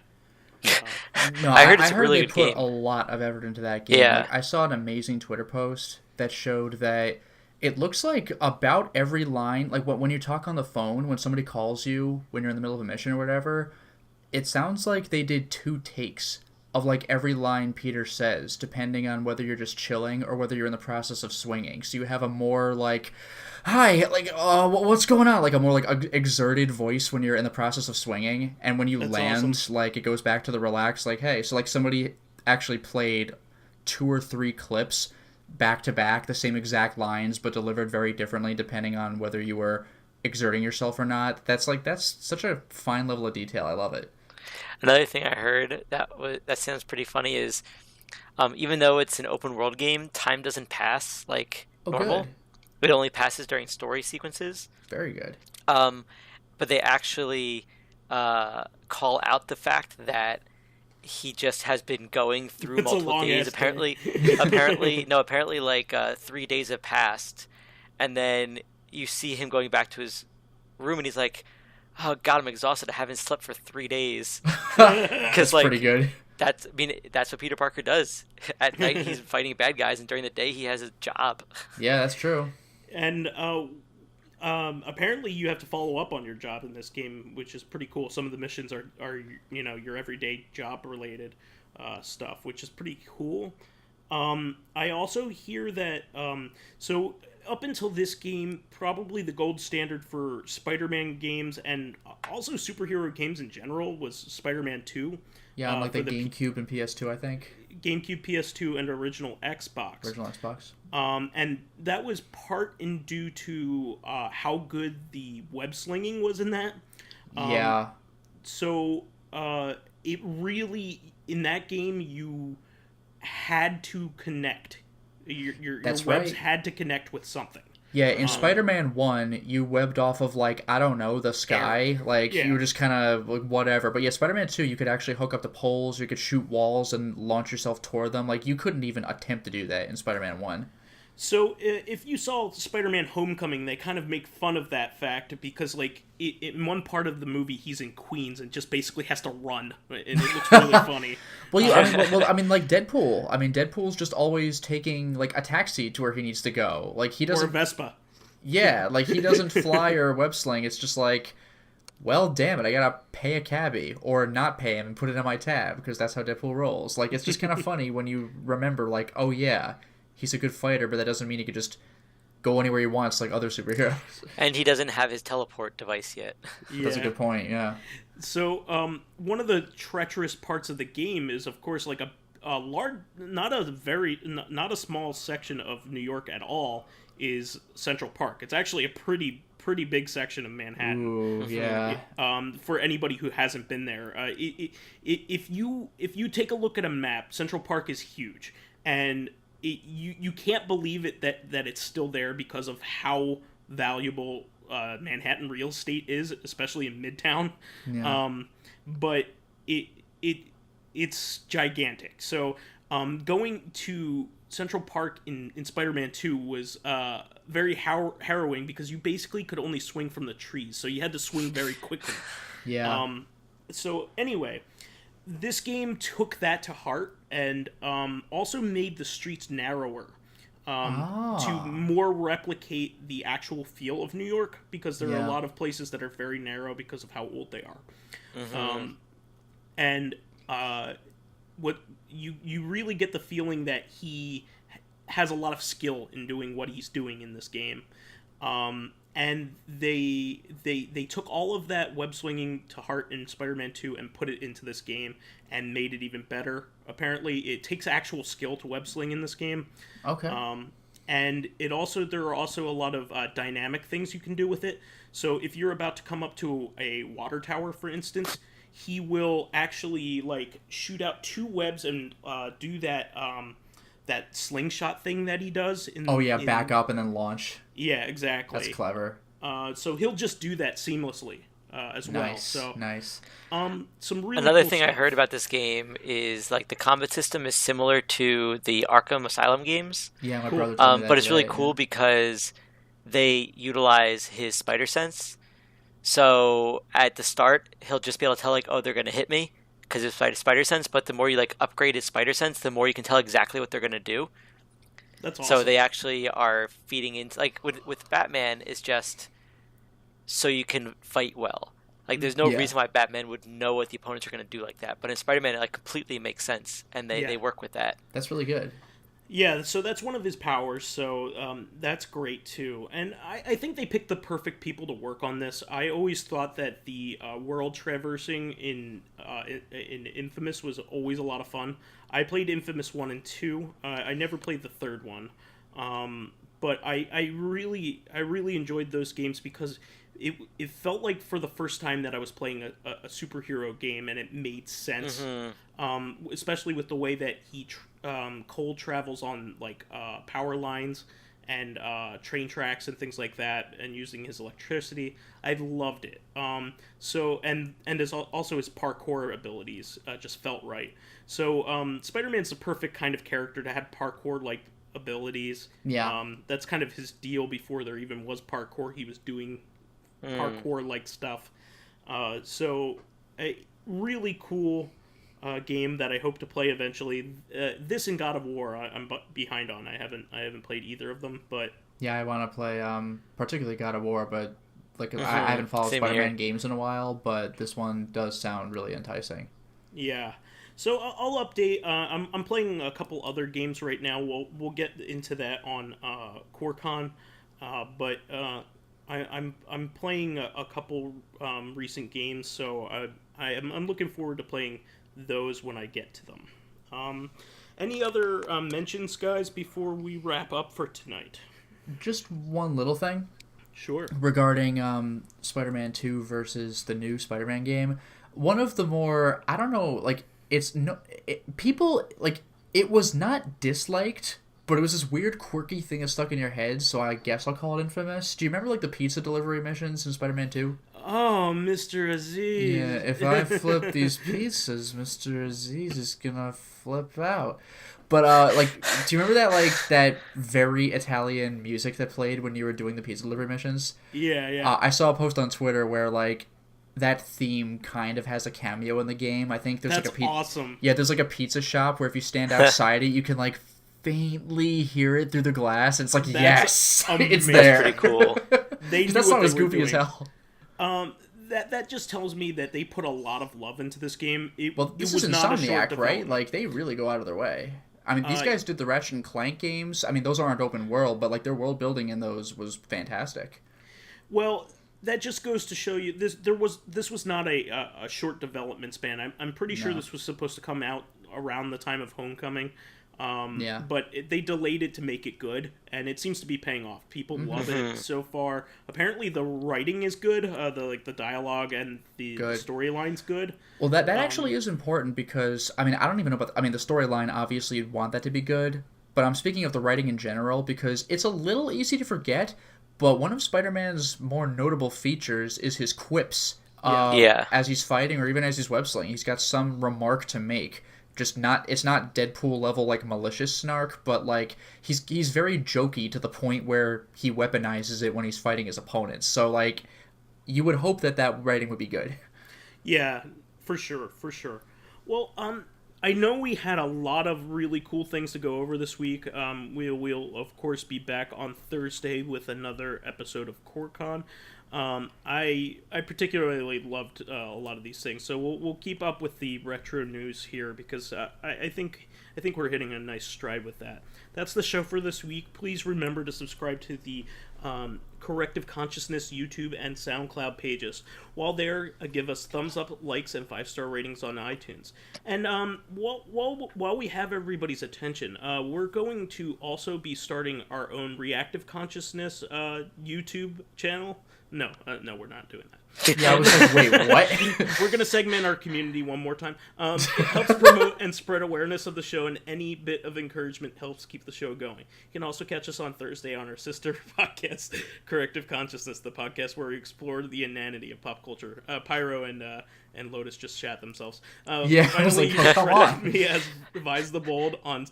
I heard it's a really they good put game. a lot of effort into that game. Yeah. Like, I saw an amazing Twitter post that showed that it looks like about every line, like when you talk on the phone, when somebody calls you when you're in the middle of a mission or whatever, it sounds like they did 2 takes of like every line Peter says, depending on whether you're just chilling or whether you're in the process of swinging. So you have a more like, hi, like, what's going on? Like a more like exerted voice when you're in the process of swinging, and when you That's land, awesome. like it goes back to the relaxed, like, hey. So like somebody actually played 2 or 3 clips back to back, the same exact lines, but delivered very differently depending on whether you were exerting yourself or not. That's such a fine level of detail. I love it. Another thing I heard that sounds pretty funny is, even though it's an open world game, time doesn't pass like normal. Good. It only passes during story sequences. Very good. But they actually call out the fact that he just has been going through It's a multiple days. long-ass Apparently, like 3 days have passed, and then you see him going back to his room, and he's like, "Oh God, I'm exhausted. I haven't slept for 3 days." That's like, pretty good. That's what Peter Parker does. At night, he's fighting bad guys, and during the day, he has a job. Yeah, that's true. And apparently you have to follow up on your job in this game, which is pretty cool. Some of the missions are your everyday job related stuff, which is pretty cool. I also hear that so up until this game, probably the gold standard for Spider-Man games and also superhero games in general was Spider-Man 2. Yeah, on like the GameCube and PS2, I think. GameCube, PS2, and original Xbox. Original Xbox. And that was part in due to how good the web slinging was in that. Yeah. So it really, in that game, you had to connect. Your That's webs right. had to connect with something. Yeah, in Spider-Man 1, you webbed off of, like, I don't know, the sky. Like, Yeah. you were just kind of, like, whatever. But yeah, Spider-Man 2, you could actually hook up the poles, you could shoot walls and launch yourself toward them. Like, you couldn't even attempt to do that in Spider-Man 1. So if you saw Spider-Man Homecoming, they kind of make fun of that fact because, like, in one part of the movie, he's in Queens and just basically has to run, and it looks really funny. Well, I mean, like Deadpool. I mean, Deadpool's just always taking like a taxi to where he needs to go. Like he Or a doesn't. Vespa. Yeah, like he doesn't fly or web sling. It's just like well, damn it, I gotta pay a cabbie or not pay him and put it on my tab because that's how Deadpool rolls. Like, it's just kind of funny when you remember, like, oh yeah, he's a good fighter, but that doesn't mean he could just go anywhere he wants like other superheroes. And he doesn't have his teleport device yet. Yeah. That's a good point, yeah. So, one of the treacherous parts of the game is, of course, like a large, not a small section of New York at all is Central Park. It's actually a pretty big section of Manhattan. Ooh, yeah. For anybody who hasn't been there, if you take a look at a map, Central Park is huge, and you can't believe it that it's still there because of how valuable Manhattan real estate is, especially in Midtown. Yeah. But it's gigantic. So going to Central Park in Spider-Man 2 was very harrowing because you basically could only swing from the trees, so you had to swing very quickly. Yeah. So anyway, this game took that to heart and also made the streets narrower to more replicate the actual feel of New York, because there are a lot of places that are very narrow because of how old they are. And what you really get the feeling that he has a lot of skill in doing what he's doing in this game. And they took all of that web swinging to heart in Spider-Man 2 and put it into this game and made it even better. Apparently, it takes actual skill to web sling in this game. Okay. And there are also a lot of dynamic things you can do with it. So if you're about to come up to a water tower, for instance, he will actually like shoot out 2 webs and do that that slingshot thing that he does. Back up and then launch. Yeah, exactly. That's clever. So he'll just do that seamlessly as well. So nice. Some really Another cool thing stuff. I heard about this game is like the combat system is similar to the Arkham Asylum games. Yeah, my brother told me that but it's really today, cool because they utilize his spider sense. So at the start, he'll just be able to tell like, oh, they're gonna hit me because of spider sense. But the more you like upgrade his spider sense, the more you can tell exactly what they're gonna do. That's awesome. So they actually are feeding into like with Batman, it's just so you can fight well. Like there's no reason why Batman would know what the opponents are going to do like that. But in Spider-Man, it like completely makes sense, and they work with that. That's really good. Yeah, so that's one of his powers, so that's great too. And I think they picked the perfect people to work on this. I always thought that the world traversing in Infamous was always a lot of fun. I played Infamous 1 and 2. I never played the third one. But I really enjoyed those games because it felt like for the first time that I was playing a superhero game, and it made sense. Especially with the way that he Cole travels on like power lines and train tracks and things like that, and using his electricity. I loved it. So and also his parkour abilities just felt right. So Spider-Man's the perfect kind of character to have parkour like abilities. Yeah. That's kind of his deal. Before there even was parkour, he was doing parkour like stuff. So a really cool game that I hope to play eventually. This and God of War, I'm behind on. I haven't played either of them, but yeah, I want to play particularly God of War, but like I haven't followed Spider-Man games in a while, but this one does sound really enticing. Yeah. So I'll update. I'm playing a couple other games right now. We'll get into that on CoreCon, but I'm playing a couple recent games, so I'm looking forward to playing those when I get to them. Any other mentions, guys, before we wrap up for tonight? Just one little thing. Sure. Regarding Spider-Man 2 versus the new Spider-Man game. One of the more, I don't know, like, people, like, it was not disliked, but it was this weird, quirky thing that stuck in your head, so I guess I'll call it infamous. Do you remember, like, the pizza delivery missions in Spider-Man 2? Oh, Mr. Aziz. Yeah, if I flip these pizzas, Mr. Aziz is gonna flip out. But, like, do you remember that, like, that very Italian music that played when you were doing the pizza delivery missions? Yeah. I saw a post on Twitter where, like, that theme kind of has a cameo in the game. I think there's That's awesome. Yeah, there's like a pizza shop where if you stand outside it, you can like faintly hear it through the glass. And it's like, yes, amazing. it's there. Pretty cool. They knew that song what was they were goofy as doing. hell. that just tells me that they put a lot of love into this game. This is Insomniac, right? Like, they really go out of their way. I mean, these guys did the Ratchet and Clank games. I mean, those aren't open world, but like their world building in those was fantastic. Well, that just goes to show you this was not a short development span. I'm pretty sure this was supposed to come out around the time of Homecoming. But they delayed it to make it good, and it seems to be paying off. People love it so far. Apparently, the writing is good. The dialogue and the storyline's good. Well, that actually is important because I mean I don't even know about. I mean the storyline obviously you'd want that to be good, but I'm speaking of the writing in general because it's a little easy to forget. But one of Spider-Man's more notable features is his quips. As he's fighting or even as he's web slinging, he's got some remark to make. Just not, it's not Deadpool level like malicious snark, but like he's very jokey to the point where he weaponizes it when he's fighting his opponents. So like you would hope that writing would be good. Yeah, for sure. Well, I know we had a lot of really cool things to go over this week. We'll of course be back on Thursday with another episode of CoreCon. I particularly loved a lot of these things, so we'll keep up with the retro news here because I think we're hitting a nice stride with that. That's the show for this week. Please remember to subscribe to the Corrective Consciousness YouTube and SoundCloud pages. While there, give us thumbs up, likes, and 5-star ratings on iTunes. And while we have everybody's attention, we're going to also be starting our own Reactive Consciousness YouTube channel. No, we're not doing that. Yeah, I was like, wait, what? We're going to segment our community one more time. It helps promote and spread awareness of the show, and any bit of encouragement helps keep the show going. You can also catch us on Thursday on our sister podcast, Corrective Consciousness, the podcast where we explore the inanity of pop culture. Pyro and Lotus just shat themselves. Finally, you can friend me as vysethebold on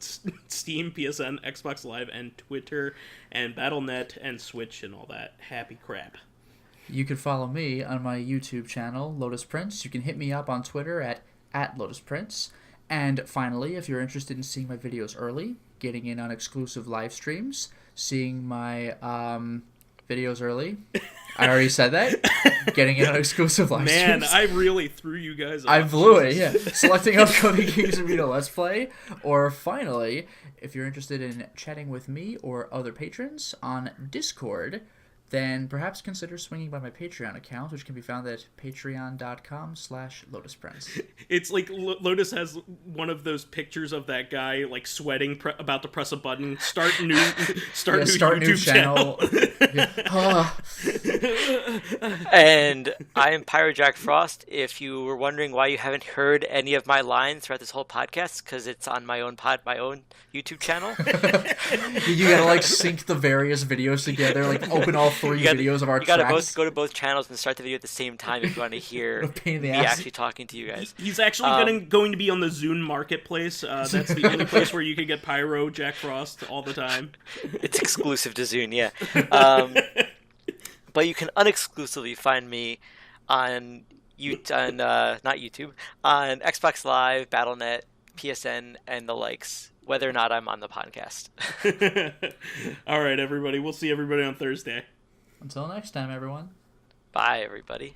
Steam, PSN, Xbox Live, and Twitter, and Battle.net, and Switch, and all that happy crap. You can follow me on my YouTube channel, Lotus Prince. You can hit me up on Twitter at Lotus Prince. And finally, if you're interested in seeing my videos early, getting in on exclusive live streams, seeing my videos early, I already said that, getting in on exclusive live streams. Man, I really threw you guys off. I blew it, yeah. Selecting upcoming Games Arena Let's Play. Or finally, if you're interested in chatting with me or other patrons on Discord, then perhaps consider swinging by my Patreon account, which can be found at patreon.com/LotusPrince. It's like Lotus has one of those pictures of that guy like sweating, about to press a button. Start new YouTube channel. And I am PyroJackFrost. If you were wondering why you haven't heard any of my lines throughout this whole podcast, because it's on my own YouTube channel. You gotta like sync the various videos together, like open all three videos of our tracks. You gotta go to both channels and start the video at the same time if you want to hear me actually talking to you guys. He's actually going to be on the Zune Marketplace. That's the only place where you can get PyroJackFrost all the time. It's exclusive to Zune, yeah. But you can unexclusively find me on not YouTube, on Xbox Live, Battle.net, PSN, and the likes, whether or not I'm on the podcast. All right, everybody. We'll see everybody on Thursday. Until next time, everyone. Bye, everybody.